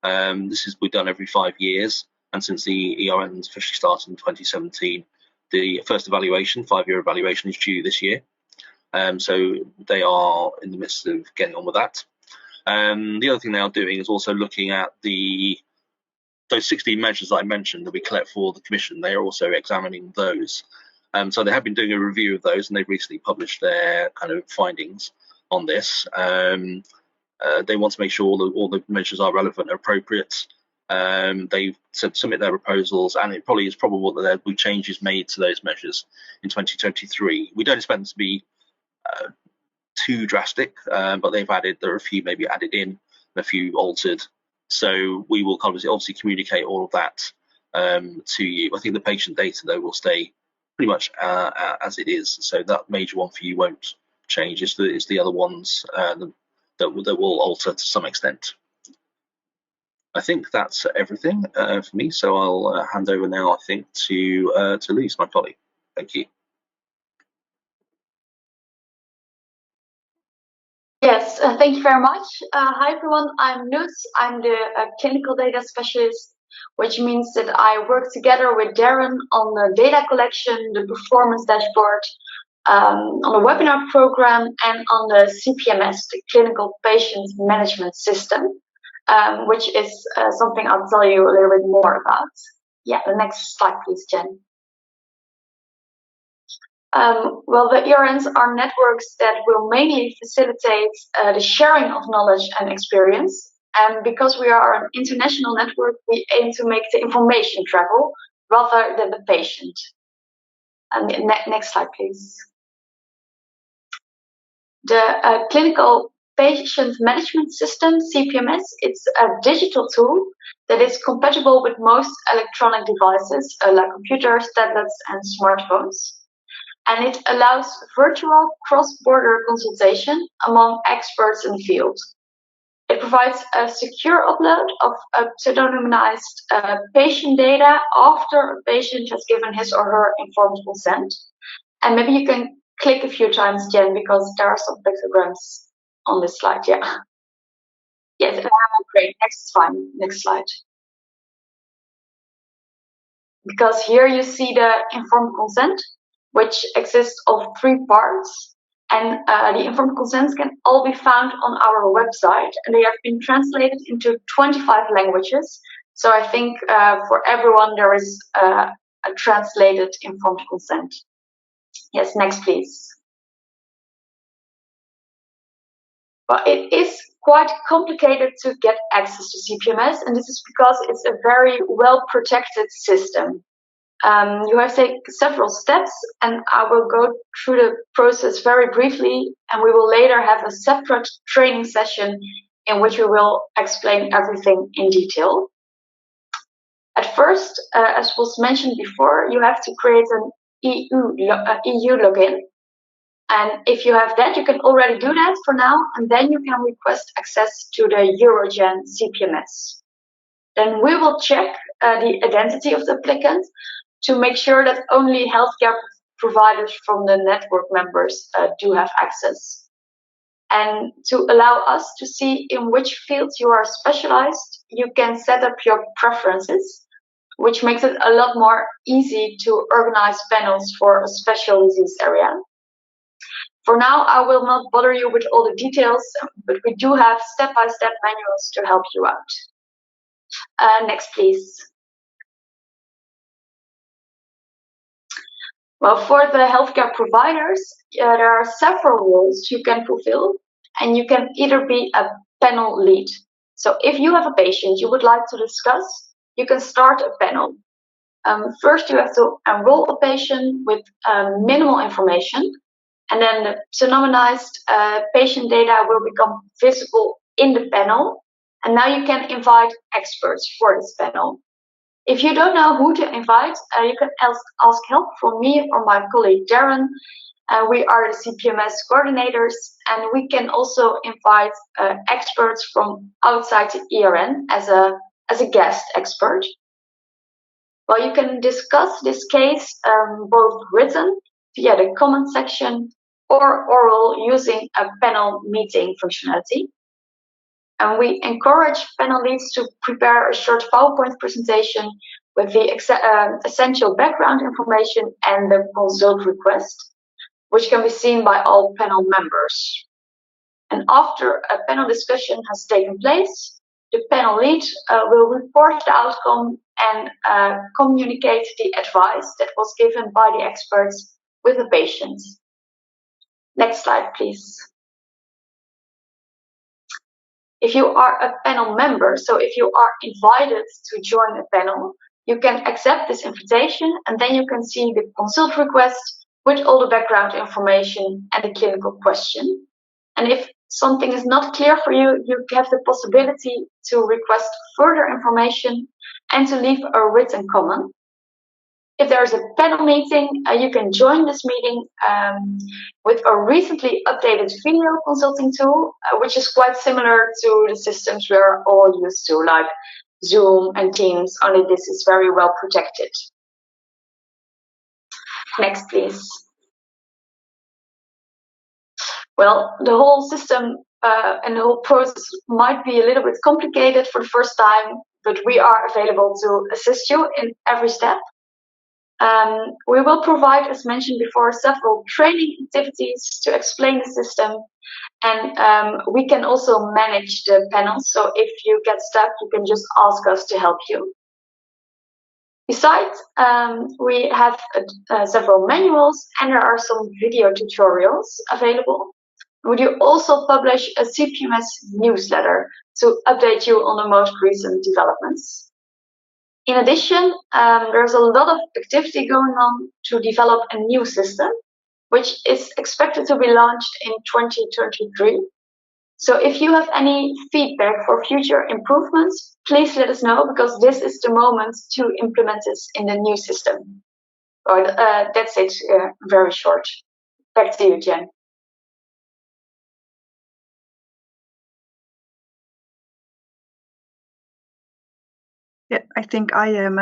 We've done every 5 years. And since the ERNs officially started in 2017, the first evaluation, 5-year evaluation, is due this year. So they are in the midst of getting on with that. The other thing they are doing is also looking at those 16 measures that I mentioned that we collect for the Commission. They are also examining those. So they have been doing a review of those, and they've recently published their kind of findings on this. They want to make sure all the measures are relevant and appropriate. They submit their proposals, and it probably is probable that there will be changes made to those measures in 2023. We don't expect them to be too drastic, but there are a few maybe added in and a few altered. So we will obviously communicate all of that to you. I think the patient data though will stay pretty much as it is. So that major one for you won't change. It's the other ones that will alter to some extent. I think that's everything for me. So I'll hand over now, I think, to Lise, my colleague. Thank you. Yes, thank you very much. Hi everyone, I'm Nuts. I'm the clinical data specialist, which means that I work together with Darren on the data collection, the performance dashboard, on the webinar program, and on the CPMS, the Clinical Patient Management System, which is something I'll tell you a little bit more about. Yeah, the next slide, please, Jen. Well, the ERNs are networks that will mainly facilitate the sharing of knowledge and experience. And because we are an international network, we aim to make the information travel rather than the patient. And next slide, please. The Clinical Patient Management System, CPMS, it's a digital tool that is compatible with most electronic devices like computers, tablets, and smartphones. And it allows virtual cross-border consultation among experts in the field. It provides a secure upload of pseudonymized patient data after a patient has given his or her informed consent. And maybe you can click a few times, Jen, because there are some pictograms on this slide. Yeah. Yes, great. Next slide. Because here you see the informed consent, which exists of 3 parts. And the informed consents can all be found on our website, and they have been translated into 25 languages. So I think for everyone there is a translated informed consent. Yes, next please. But it is quite complicated to get access to CPMS, and this is because it's a very well-protected system. You have to take several steps, and I will go through the process very briefly, and we will later have a separate training session in which we will explain everything in detail. At first, as was mentioned before, you have to create an EU login. And if you have that, you can already do that for now, and then you can request access to the EUROGEN CPMS. Then we will check the identity of the applicant to make sure that only healthcare providers from the network members do have access. And to allow us to see in which fields you are specialized, you can set up your preferences, which makes it a lot more easy to organize panels for a special disease area. For now, I will not bother you with all the details, but we do have step-by-step manuals to help you out. Next, please. Well, for the healthcare providers, there are several roles you can fulfill, and you can either be a panel lead. So if you have a patient you would like to discuss, you can start a panel. First, you have to enroll a patient with minimal information, and then the pseudonymized patient data will become visible in the panel, and now you can invite experts for this panel. If you don't know who to invite, you can ask help from me or my colleague Darren. We are the CPMS coordinators, and we can also invite experts from outside the ERN as a guest expert. Well, you can discuss this case both written via the comment section or oral using a panel meeting functionality. And we encourage panel leads to prepare a short PowerPoint presentation with the essential background information and the consult request. which can be seen by all panel members. And after a panel discussion has taken place, the panel lead will report the outcome and communicate the advice that was given by the experts with the patients. Next slide, please. If you are a panel member, so if you are invited to join a panel, you can accept this invitation and then you can see the consult request with all the background information and the clinical question. And if something is not clear for you, you have the possibility to request further information and to leave a written comment. If there is a panel meeting, you can join this meeting with a recently updated video consulting tool, which is quite similar to the systems we're all used to, like Zoom and Teams, only this is very well protected. Next, please. Well, the whole system and the whole process might be a little bit complicated for the first time, but we are available to assist you in every step. We will provide, as mentioned before, several training activities to explain the system, and we can also manage the panels. So if you get stuck, you can just ask us to help you. Besides, we have several manuals, and there are some video tutorials available. We do also publish a CPMS newsletter to update you on the most recent developments. In addition, there's a lot of activity going on to develop a new system, which is expected to be launched in 2023. So if you have any feedback for future improvements, please let us know, because this is the moment to implement this in the new system. That's it, very short. Back to you, Jen. Yeah, I think I am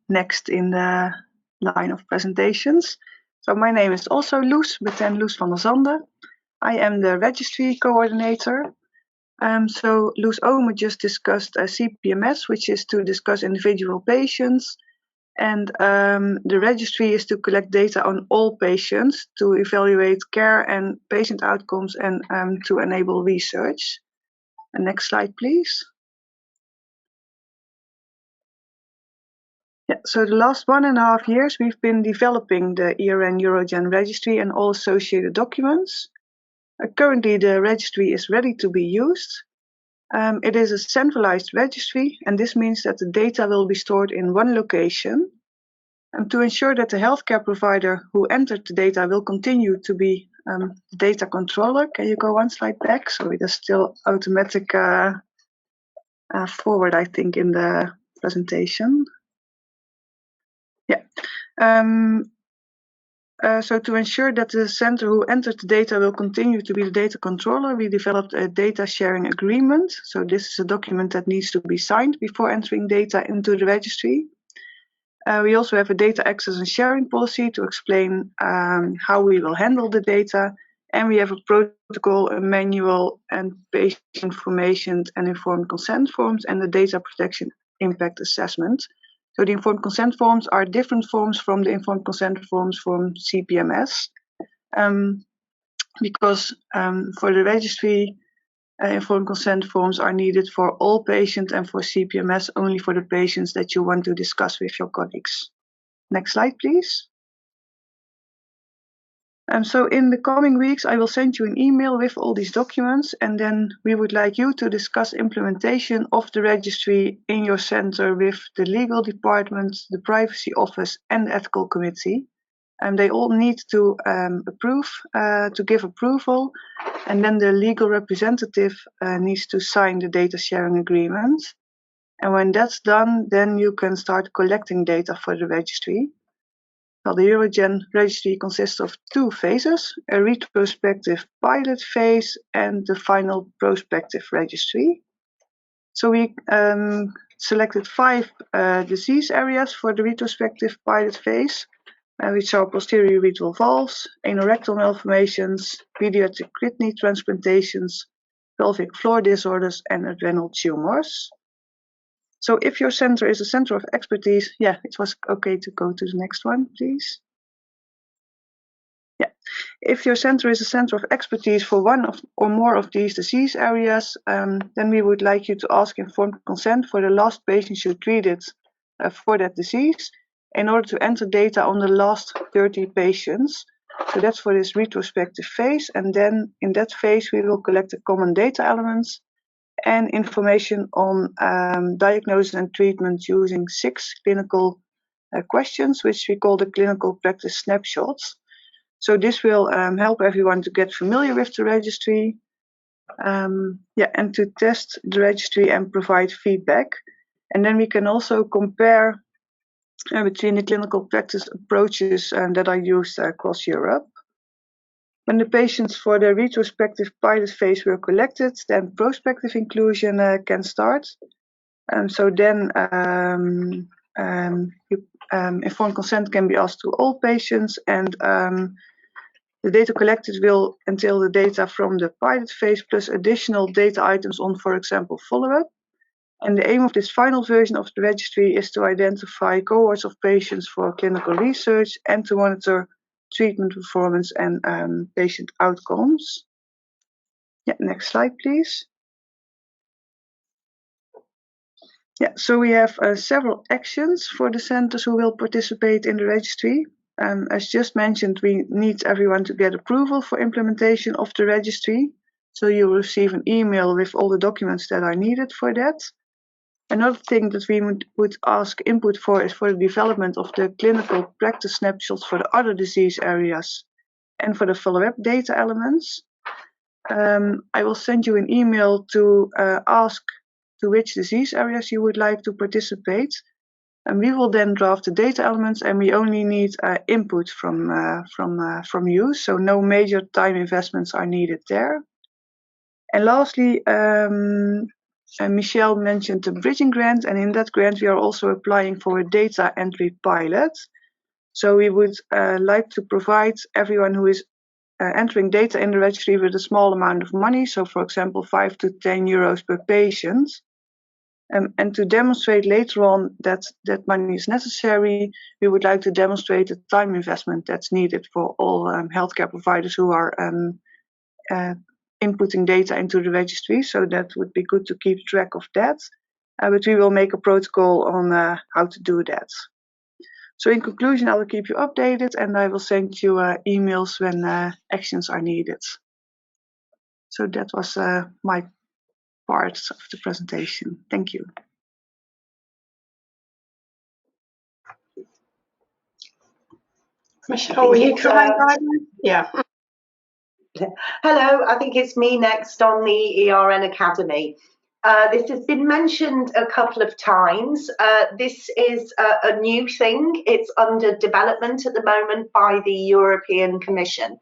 next in the line of presentations. So my name is also Loes, but then Loes van der Zande. I am the registry coordinator. So Loes Ome just discussed CPMS, which is to discuss individual patients. And the registry is to collect data on all patients to evaluate care and patient outcomes and to enable research. And next slide, please. Yeah, so the last 1.5 years, we've been developing the ERN EUROGEN registry and all associated documents. Currently, the registry is ready to be used. It is a centralized registry, and this means that the data will be stored in one location. And to ensure that the healthcare provider who entered the data will continue to be the data controller. Can you go one slide back? So it is still automatic forward, I think, in the presentation. Yeah. So to ensure that the center who entered the data will continue to be the data controller, we developed a data sharing agreement. So this is a document that needs to be signed before entering data into the registry. We also have a data access and sharing policy to explain how we will handle the data. And we have a protocol, a manual, and patient information and informed consent forms, and the data protection impact assessment. So the informed consent forms are different forms from the informed consent forms from CPMS, because for the registry, informed consent forms are needed for all patients, and for CPMS only for the patients that you want to discuss with your colleagues. Next slide, please. So in the coming weeks, I will send you an email with all these documents, and then we would like you to discuss implementation of the registry in your center with the legal department, the privacy office, and the ethical committee. And they all need to to give approval, and then the legal representative needs to sign the data sharing agreement. And when that's done, then you can start collecting data for the registry. Well, the EUROGEN registry consists of 2 phases, a retrospective pilot phase and the final prospective registry. So we selected 5 disease areas for the retrospective pilot phase, which are posterior urethral valves, anorectal malformations, pediatric kidney transplantations, pelvic floor disorders, and adrenal tumors. So if your center is a center of expertise, yeah, it was okay to go to the next one, please. Yeah, If your center is a center of expertise for one or more of these disease areas, then we would like you to ask informed consent for the last patients you treated for that disease in order to enter data on the last 30 patients. So that's for this retrospective phase. And then in that phase, we will collect the common data elements and information on diagnosis and treatment using 6 clinical questions, which we call the clinical practice snapshots. So this will help everyone to get familiar with the registry, and to test the registry and provide feedback. And then we can also compare between the clinical practice approaches that are used across Europe. When the patients for the retrospective pilot phase were collected, then prospective inclusion can start. So then informed consent can be asked to all patients, and the data collected will entail the data from the pilot phase plus additional data items on, for example, follow-up. And the aim of this final version of the registry is to identify cohorts of patients for clinical research and to monitor treatment performance and patient outcomes. Yeah, next slide, please. Yeah, so we have several actions for the centers who will participate in the registry. As just mentioned, we need everyone to get approval for implementation of the registry. So you will receive an email with all the documents that are needed for that. Another thing that we would ask input for is for the development of the clinical practice snapshots for the other disease areas and for the follow-up data elements. I will send you an email to ask to which disease areas you would like to participate. And we will then draft the data elements, and we only need input from you, so no major time investments are needed there. And lastly, Michelle mentioned the bridging grant, and in that grant we are also applying for a data entry pilot. So we would like to provide everyone who is entering data in the registry with a small amount of money, so for example 5 to 10 euros per patient. And to demonstrate later on that that money is necessary, we would like to demonstrate the time investment that's needed for all healthcare providers who are inputting data into the registry. So that would be good to keep track of that. But we will make a protocol on how to do that. So in conclusion, I will keep you updated, and I will send you emails when actions are needed. So that was my part of the presentation. Thank you. Michelle, will you try? Yeah. Hello, I think it's me next on the ERN Academy. This has been mentioned a couple of times. This is a new thing. It's under development at the moment by the European Commission.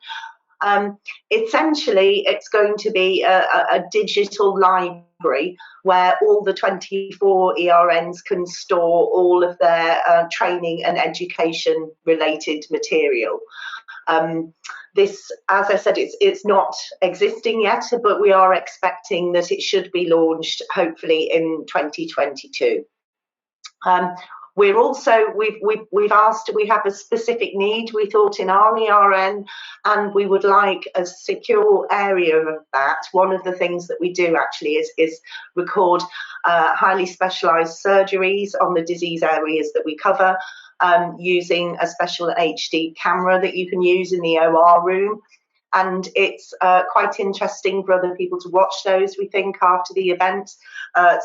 Essentially, it's going to be a digital library where all the 24 ERNs can store all of their training and education related material. This, as I said, it's not existing yet, but we are expecting that it should be launched hopefully in 2022. We're also, we've asked, we have a specific need, we thought, in our ERN, and we would like a secure area of that. One of the things that we do actually is record highly specialised surgeries on the disease areas that we cover, using a special HD camera that you can use in the OR room. And it's quite interesting for other people to watch those, we think, after the event.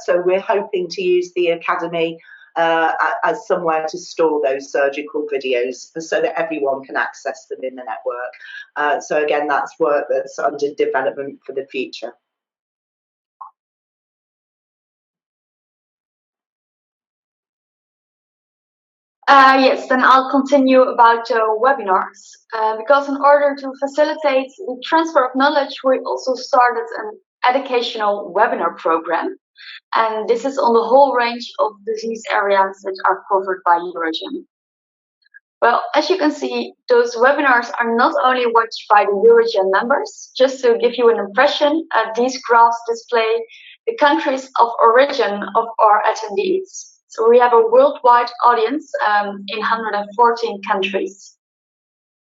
So we're hoping to use the Academy as somewhere to store those surgical videos so that everyone can access them in the network. So again, that's work that's under development for the future. Yes, then I'll continue about webinars, because in order to facilitate the transfer of knowledge, we also started an educational webinar program. And this is on the whole range of disease areas that are covered by EUROGEN. Well, as you can see, those webinars are not only watched by the EUROGEN members. Just to give you an impression, these graphs display the countries of origin of our attendees. So we have a worldwide audience in 114 countries.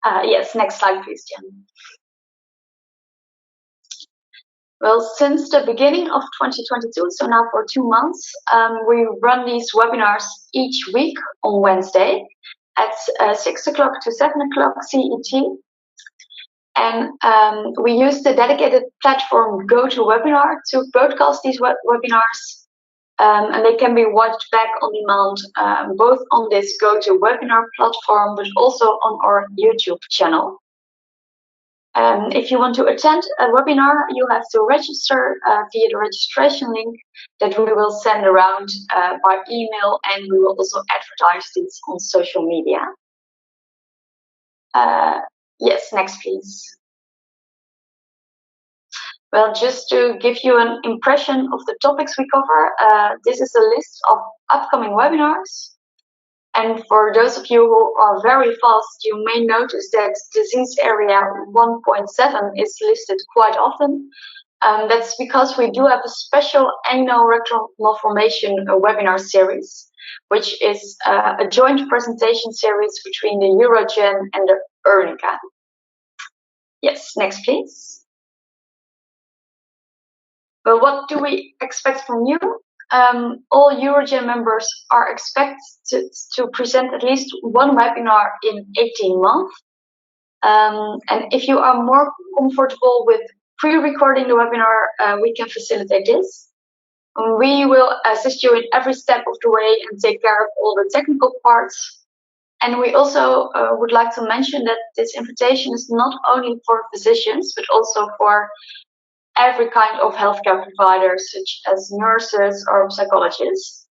Yes, next slide, please, Jen. Well, since the beginning of 2022, so now for 2 months, we run these webinars each week on Wednesday at 6 o'clock to 7 o'clock CET. And we use the dedicated platform GoToWebinar to broadcast these webinars. And they can be watched back on demand, both on this GoToWebinar platform, but also on our YouTube channel. If you want to attend a webinar, you have to register via the registration link that we will send around by email, and we will also advertise this on social media. Yes, next please. Well, just to give you an impression of the topics we cover, this is a list of upcoming webinars. And for those of you who are very fast, you may notice that disease area 1.7 is listed quite often. That's because we do have a special annual rectal malformation webinar series, which is a joint presentation series between the EUROGEN and the ERN. Yes, next please. Well, what do we expect from you? All EUROGEN members are expected to present at least one webinar in 18 months. And if you are more comfortable with pre-recording the webinar, we can facilitate this. We will assist you in every step of the way and take care of all the technical parts. And we also would like to mention that this invitation is not only for physicians, but also for every kind of healthcare provider, such as nurses or psychologists.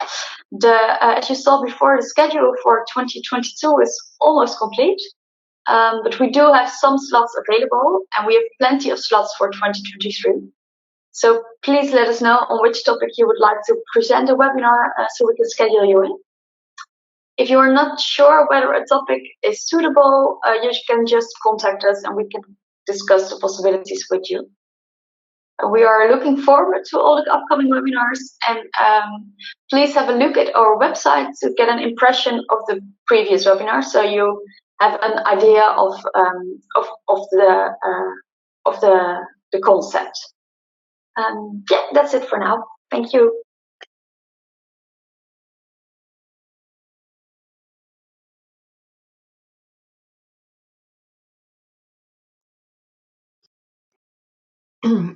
As you saw before, the schedule for 2022 is almost complete, but we do have some slots available, and we have plenty of slots for 2023. So please let us know on which topic you would like to present a webinar so we can schedule you in. If you are not sure whether a topic is suitable, you can just contact us and we can discuss the possibilities with you. We are looking forward to all the upcoming webinars, and please have a look at our website to get an impression of the previous webinar, so you have an idea of the concept. Yeah, that's it for now. Thank you.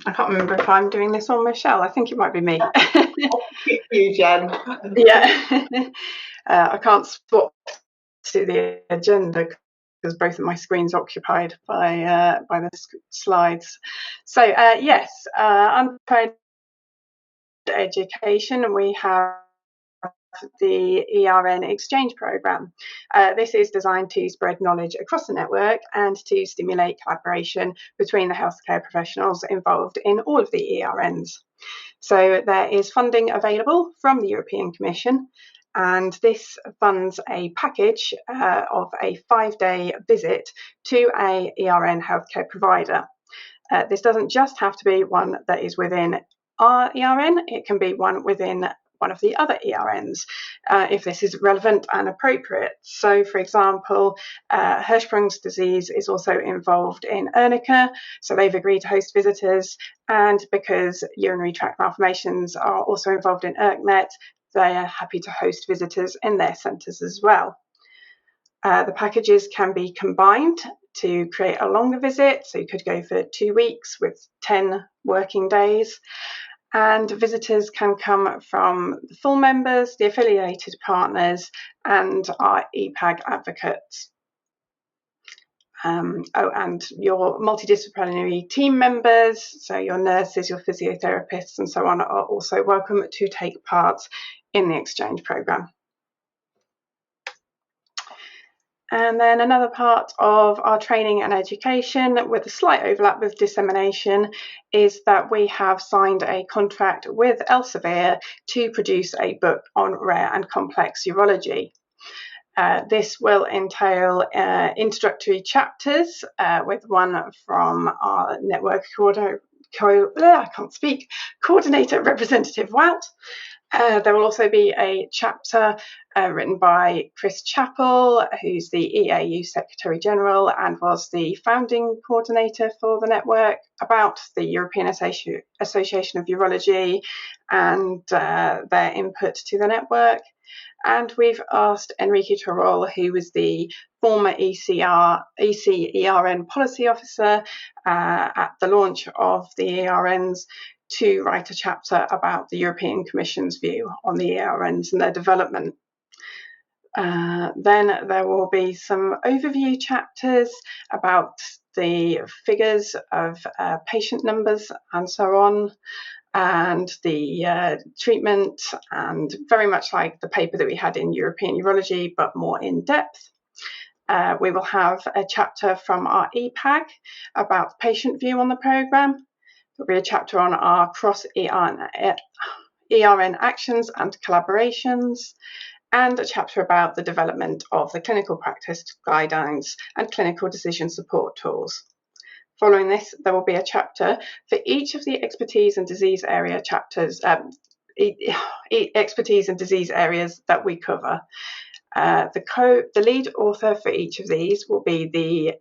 I can't remember if I'm doing this or Michelle. I think it might be me. You, Jen. Yeah. I can't swap to the agenda because both of my screens are occupied by the slides. So yes, unpaid education, and we have the ERN exchange program. This is designed to spread knowledge across the network and to stimulate collaboration between the healthcare professionals involved in all of the ERNs. So there is funding available from the European Commission, and this funds a package of a 5-day visit to a ERN healthcare provider. This doesn't just have to be one that is within our ERN, it can be one within one of the other ERNs, if this is relevant and appropriate. So, for example, Hirschsprung's disease is also involved in ERN, so they've agreed to host visitors, and because urinary tract malformations are also involved in ERCnet, they are happy to host visitors in their centres as well. The packages can be combined to create a longer visit, so you could go for 2 weeks with 10 working days. And visitors can come from the full members, the affiliated partners, and our EPAG advocates. And your multidisciplinary team members, so your nurses, your physiotherapists, and so on, are also welcome to take part in the exchange programme. And then another part of our training and education, with a slight overlap with dissemination, is that we have signed a contract with Elsevier to produce a book on rare and complex urology. This will entail introductory chapters with one from our network coordinator representative, Wout, There will also be a chapter written by Chris Chappell, who's the EAU Secretary General and was the founding coordinator for the network, about the European Association of Urology and their input to the network. And we've asked Enrique Torol, who was the former ERN policy officer at the launch of the ERNs, to write a chapter about the European Commission's view on the ERNs and their development. Then there will be some overview chapters about the figures of patient numbers and so on, and the treatment, and very much like the paper that we had in European Urology, but more in depth. We will have a chapter from our EPAG about the patient view on the programme. There will be a chapter on our cross-ERN actions and collaborations, and a chapter about the development of the clinical practice guidelines and clinical decision support tools. Following this, there will be a chapter for each of the expertise and disease area chapters, expertise and disease areas that we cover. The lead author for each of these will be the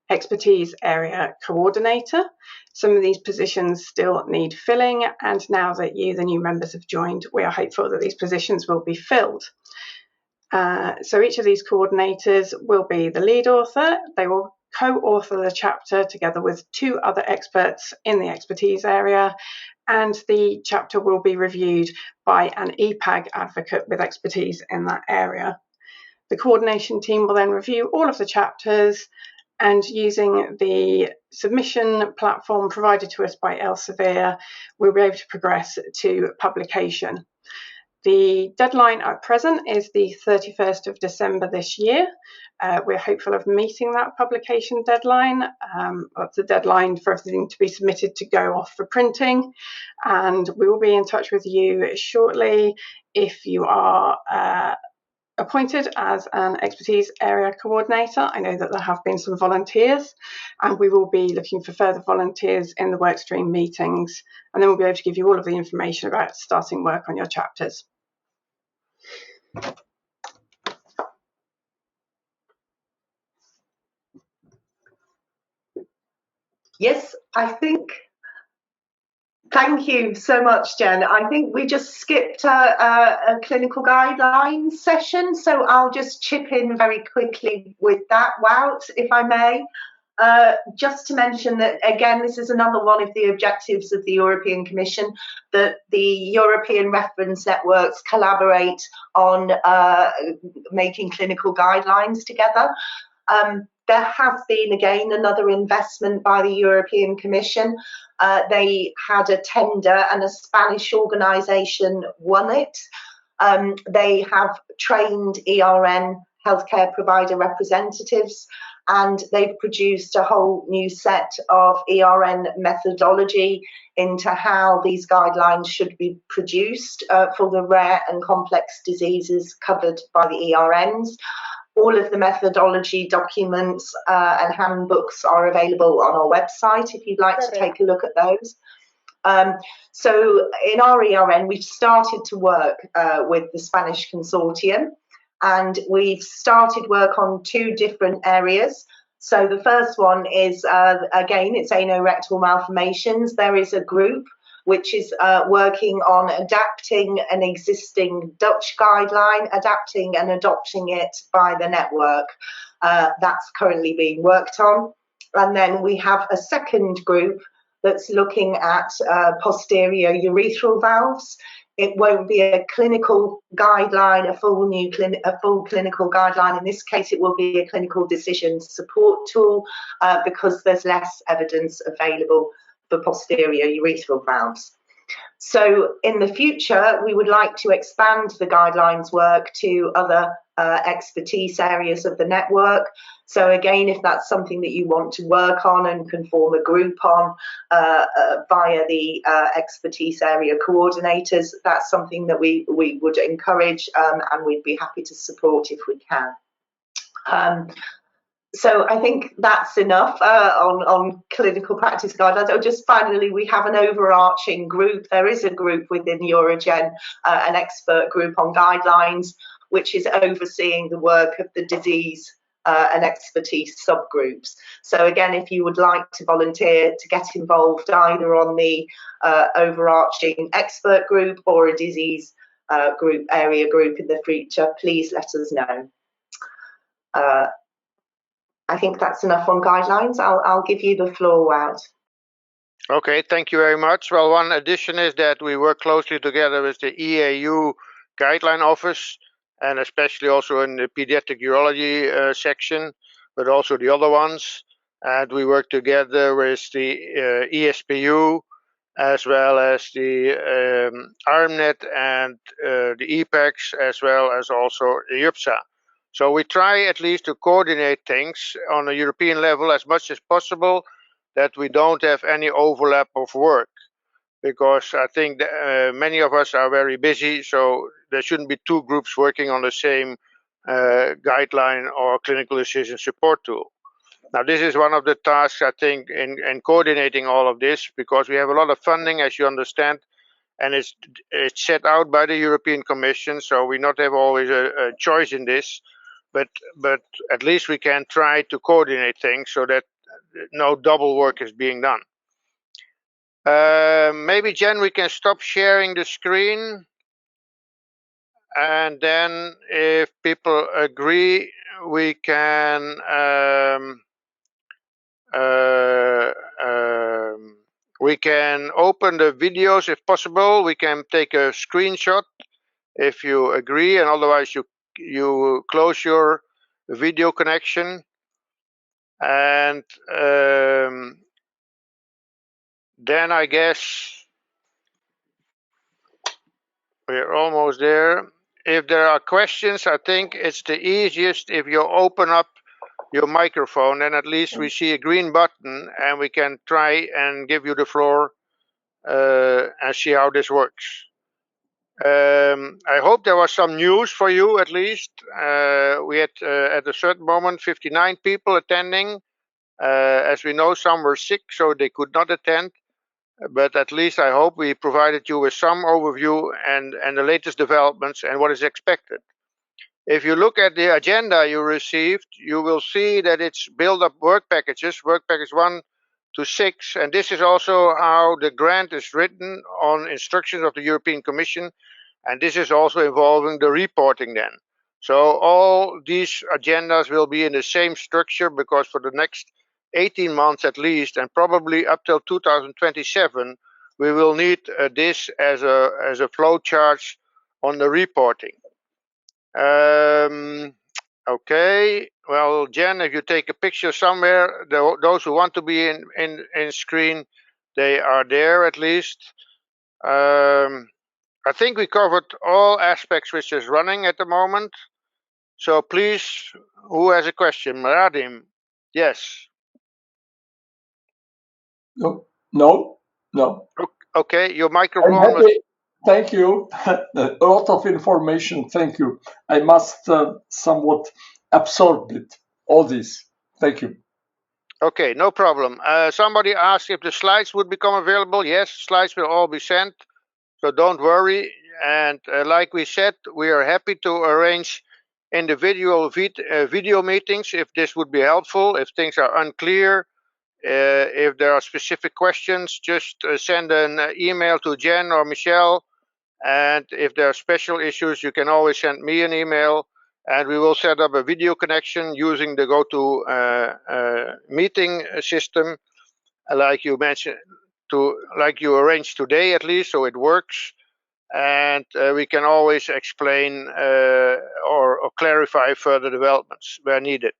expertise area coordinator. Some of these positions still need filling, and now that you, the new members, have joined, we are hopeful that these positions will be filled. So each of these coordinators will be the lead author. They will co-author the chapter together with two other experts in the expertise area, and the chapter will be reviewed by an EPAG advocate with expertise in that area. The coordination team will then review all of the chapters, and using the submission platform provided to us by Elsevier, we'll be able to progress to publication. The deadline at present is the 31st of December this year. We're hopeful of meeting that publication deadline. That's the deadline for everything to be submitted to go off for printing, and we will be in touch with you shortly if you are appointed as an expertise area coordinator. I know that there have been some volunteers, and we will be looking for further volunteers in the workstream meetings, and then we'll be able to give you all of the information about starting work on your chapters. Yes, thank you so much, Jen. I think we just skipped a clinical guidelines session, so I'll just chip in very quickly with that, Wout, if I may. Just to mention that, again, this is another one of the objectives of the European Commission, that the European reference networks collaborate on making clinical guidelines together. There has been, again, another investment by the European Commission. They had a tender and a Spanish organisation won it. They have trained ERN healthcare provider representatives, and they've produced a whole new set of ERN methodology into how these guidelines should be produced for the rare and complex diseases covered by the ERNs. All of the methodology documents and handbooks are available on our website if you'd like to take a look at those. So in our ERN, we've started to work with the Spanish consortium, and we've started work on two different areas. So the first one is, again, it's anorectal malformations. There is a group which is working on adapting an existing Dutch guideline, adapting and adopting it by the network. That's currently being worked on. And then we have a second group that's looking at posterior urethral valves. It won't be a clinical guideline, a full clinical guideline. In this case, it will be a clinical decision support tool because there's less evidence available for posterior urethral valves. So in the future, we would like to expand the guidelines work to other expertise areas of the network. So again, if that's something that you want to work on and can form a group on via the expertise area coordinators, that's something that we would encourage and we'd be happy to support if we can. So I think that's enough on clinical practice guidelines. Oh, just finally, we have an overarching group. There is a group within Eurogen, an expert group on guidelines, which is overseeing the work of the disease and expertise subgroups. So again, if you would like to volunteer to get involved either on the overarching expert group or a disease area group in the future, please let us know. I think that's enough on guidelines. I'll give you the floor, Wout. Okay, thank you very much. Well, one addition is that we work closely together with the EAU Guideline Office, and especially also in the pediatric urology section, but also the other ones. And we work together with the ESPU, as well as the ARMNet and the EPEX, as well as also the UPSA. So we try at least to coordinate things on a European level as much as possible, that we don't have any overlap of work, because I think that, many of us are very busy, so there shouldn't be two groups working on the same guideline or clinical decision support tool. Now, this is one of the tasks, I think, in coordinating all of this, because we have a lot of funding, as you understand, and it's set out by the European Commission, so we not have always a choice in this, but at least we can try to coordinate things so that no double work is being done. Maybe, Jen, we can stop sharing the screen, and then if people agree, we can open the videos if possible. We can take a screenshot if you agree, and otherwise you close your video connection, and then I guess we're almost there. If there are questions, I think it's the easiest if you open up your microphone, and at least we see a green button and we can try and give you the floor and see how this works. I hope there was some news for you at least. We had at a certain moment 59 people attending. As we know, some were sick, so they could not attend. But at least I hope we provided you with some overview and the latest developments and what is expected. If you look at the agenda you received, you will see that it's built up work packages, work package 1 to 6, and this is also how the grant is written on instructions of the European Commission, and this is also involving the reporting then. So all these agendas will be in the same structure, because for the next 18 months at least, and probably up till 2027, we will need this as a flow chart on the reporting. Okay, well, Jen, if you take a picture somewhere, those who want to be in screen, they are there at least. I think we covered all aspects which is running at the moment. So please, who has a question? Radim, yes. No. Okay, your microphone was... Thank you. A lot of information. Thank you. I must somewhat absorb it, all this. Thank you. Okay, no problem. Somebody asked if the slides would become available. Yes, slides will all be sent, so don't worry. And like we said, we are happy to arrange individual video meetings if this would be helpful, if things are unclear. If there are specific questions, just send an email to Jen or Michelle. And if there are special issues, you can always send me an email, and we will set up a video connection using the GoToMeeting system, like you mentioned, like you arranged today at least, so it works. And we can always explain or clarify further developments where needed.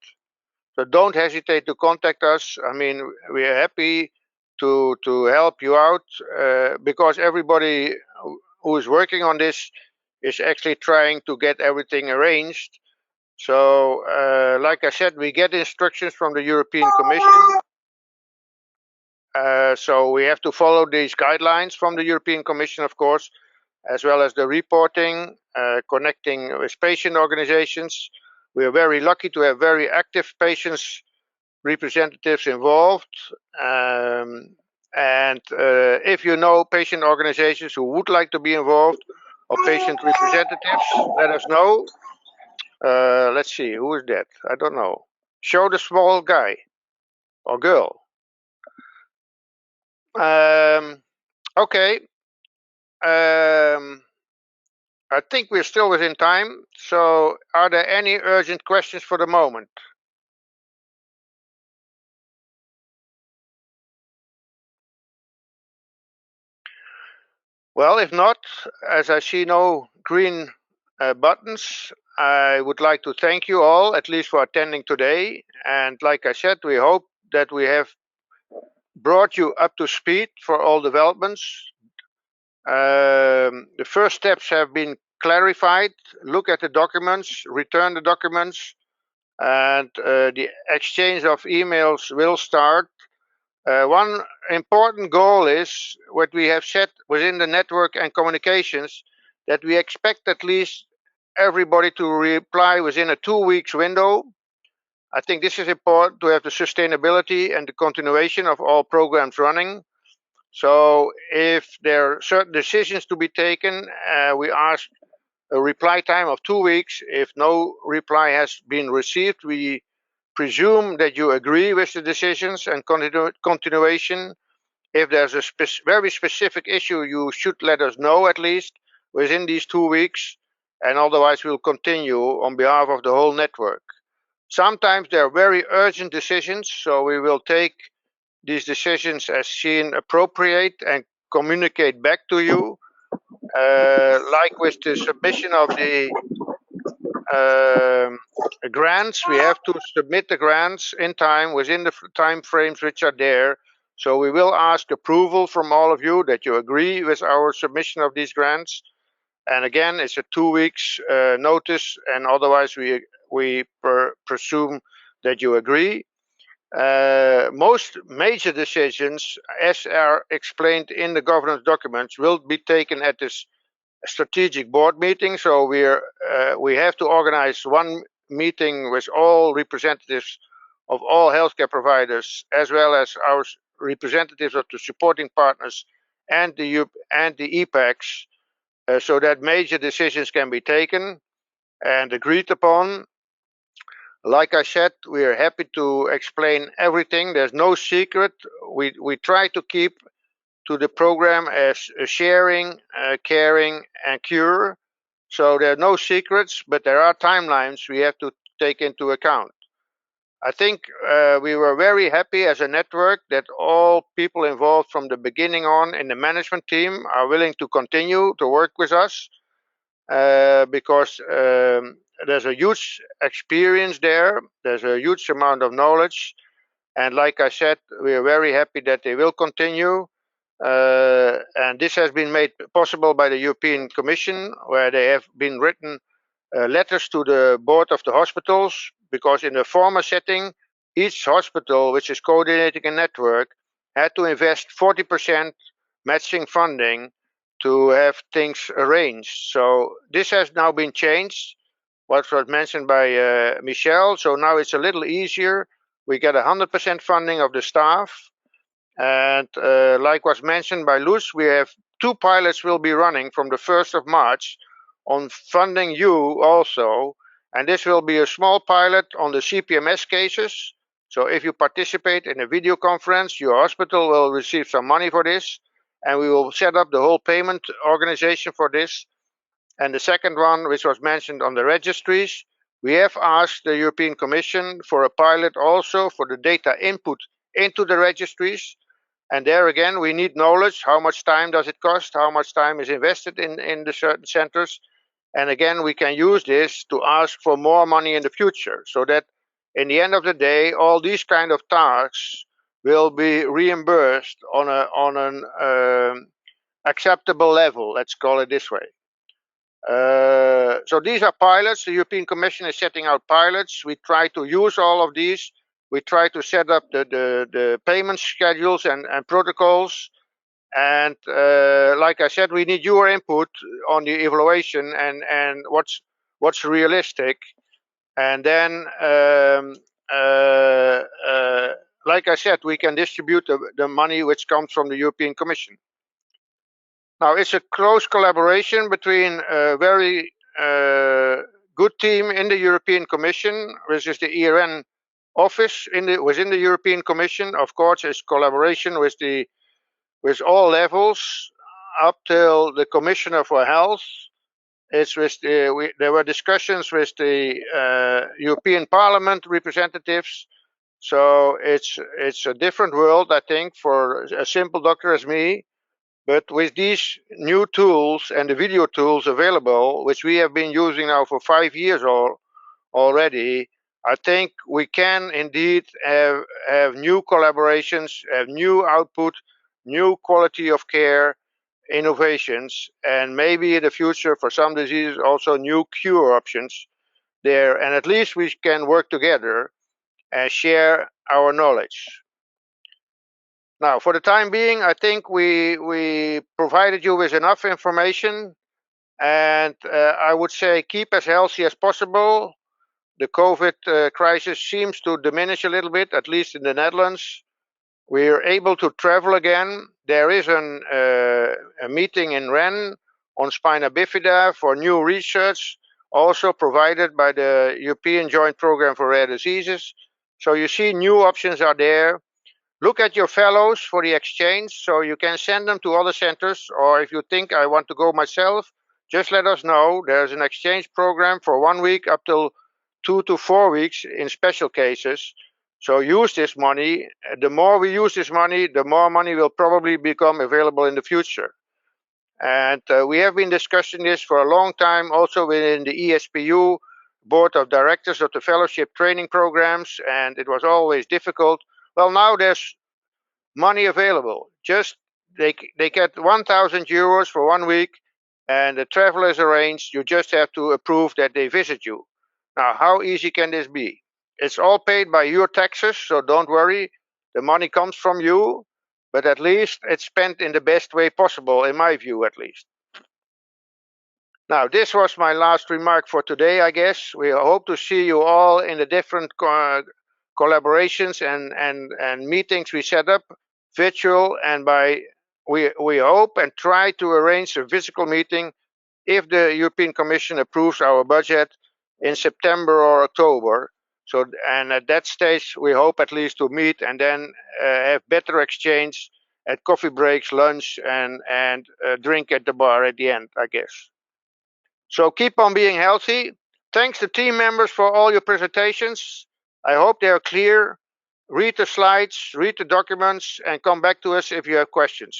So don't hesitate to contact us. I mean, we are happy to help you out, because everybody who is working on this is actually trying to get everything arranged. So, like I said, we get instructions from the European Commission. So we have to follow these guidelines from the European Commission, of course, as well as the reporting, connecting with patient organizations. We are very lucky to have very active patients representatives involved. If you know patient organizations who would like to be involved or patient representatives, let us know. Let's see, who is that? I don't know. Show the small guy or girl. Okay. I think we're still within time. So are there any urgent questions for the moment? Well, if not, as I see no green buttons, I would like to thank you all, at least for attending today. And like I said, we hope that we have brought you up to speed for all developments. The first steps have been clarified. Look at the documents, return the documents, and the exchange of emails will start. One important goal is what we have set within the network and communications, that we expect at least everybody to reply within a 2 weeks window. I think this is important to have the sustainability and the continuation of all programs running. So if there are certain decisions to be taken, we ask a reply time of 2 weeks. If no reply has been received, we presume that you agree with the decisions and continuation. If there's a very specific issue, you should let us know at least within these 2 weeks, and otherwise we'll continue on behalf of the whole network. Sometimes there are very urgent decisions, so we will take these decisions as seen appropriate and communicate back to you. Like with the submission of the grants, we have to submit the grants in time within the time frames which are there. So we will ask approval from all of you that you agree with our submission of these grants. And again, it's a 2 weeks notice, and otherwise we presume that you agree. Most major decisions, as are explained in the governance documents, will be taken at this strategic board meeting. So we have to organize one meeting with all representatives of all healthcare providers, as well as our representatives of the supporting partners and the EPACs, so that major decisions can be taken and agreed upon. Like I said, we are happy to explain everything. There's no secret. We try to keep to the program as sharing, caring, and cure. So there are no secrets, but there are timelines we have to take into account. I think we were very happy as a network that all people involved from the beginning on in the management team are willing to continue to work with us, because there's a huge experience there. There's a huge amount of knowledge. And like I said, we are very happy that they will continue. And this has been made possible by the European Commission, where they have been written letters to the board of the hospitals, because in the former setting, each hospital which is coordinating a network had to invest 40% matching funding to have things arranged. So this has now been changed, what was mentioned by Michel. So now it's a little easier. We get 100% funding of the staff. And like was mentioned by Luz, we have 2 pilots will be running from the 1st of March on funding you also. And this will be a small pilot on the CPMS cases. So if you participate in a video conference, your hospital will receive some money for this. And we will set up the whole payment organization for this. And the second one, which was mentioned on the registries, we have asked the European Commission for a pilot also for the data input into the registries. And there again, we need knowledge. How much time does it cost? How much time is invested in the certain centers? And again, we can use this to ask for more money in the future, so that in the end of the day, all these kind of tasks will be reimbursed on an acceptable level. Let's call it this way. So these are pilots. The European Commission is setting out pilots. We try to use all of these. We try to set up the payment schedules and protocols. And like I said, we need your input on the evaluation and what's realistic. And then, like I said, we can distribute the money which comes from the European Commission. Now, it's a close collaboration between a very good team in the European Commission, which is the ERN office within the European Commission. Of course, it's collaboration with all levels up till the Commissioner for Health. It's with there were discussions with the European Parliament representatives. So it's a different world, I think, for a simple doctor as me. But with these new tools and the video tools available, which we have been using now for 5 years already, I think we can indeed have new collaborations, have new output, new quality of care, innovations, and maybe in the future for some diseases also new cure options there. And at least we can work together and share our knowledge. Now, for the time being, I think we provided you with enough information, and I would say keep as healthy as possible. The COVID crisis seems to diminish a little bit, at least in the Netherlands. We are able to travel again. There is a meeting in Rennes on spina bifida for new research, also provided by the European Joint Programme for Rare Diseases. So you see new options are there. Look at your fellows for the exchange, so you can send them to other centers, or if you think I want to go myself, just let us know. There's an exchange program for 1 week up till 2 to 4 weeks in special cases. So use this money. The more we use this money, the more money will probably become available in the future. And we have been discussing this for a long time, also within the ESPU board of directors of the fellowship training programs, and it was always difficult. Well, now there's money available. Just they get 1,000 euros for 1 week, and the travel is arranged. You just have to approve that they visit you. Now, how easy can this be? It's all paid by your taxes, so don't worry. The money comes from you, but at least it's spent in the best way possible, in my view, at least. Now, this was my last remark for today, I guess. We hope to see you all in the different collaborations and meetings we set up, virtual, and we hope and try to arrange a physical meeting if the European Commission approves our budget in September or October. So, and at that stage, we hope at least to meet and then have better exchange at coffee breaks, lunch, and drink at the bar at the end, I guess. So keep on being healthy. Thanks to team members for all your presentations. I hope they are clear. Read the slides, read the documents, and come back to us if you have questions.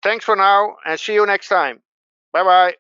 Thanks for now, and see you next time. Bye-bye.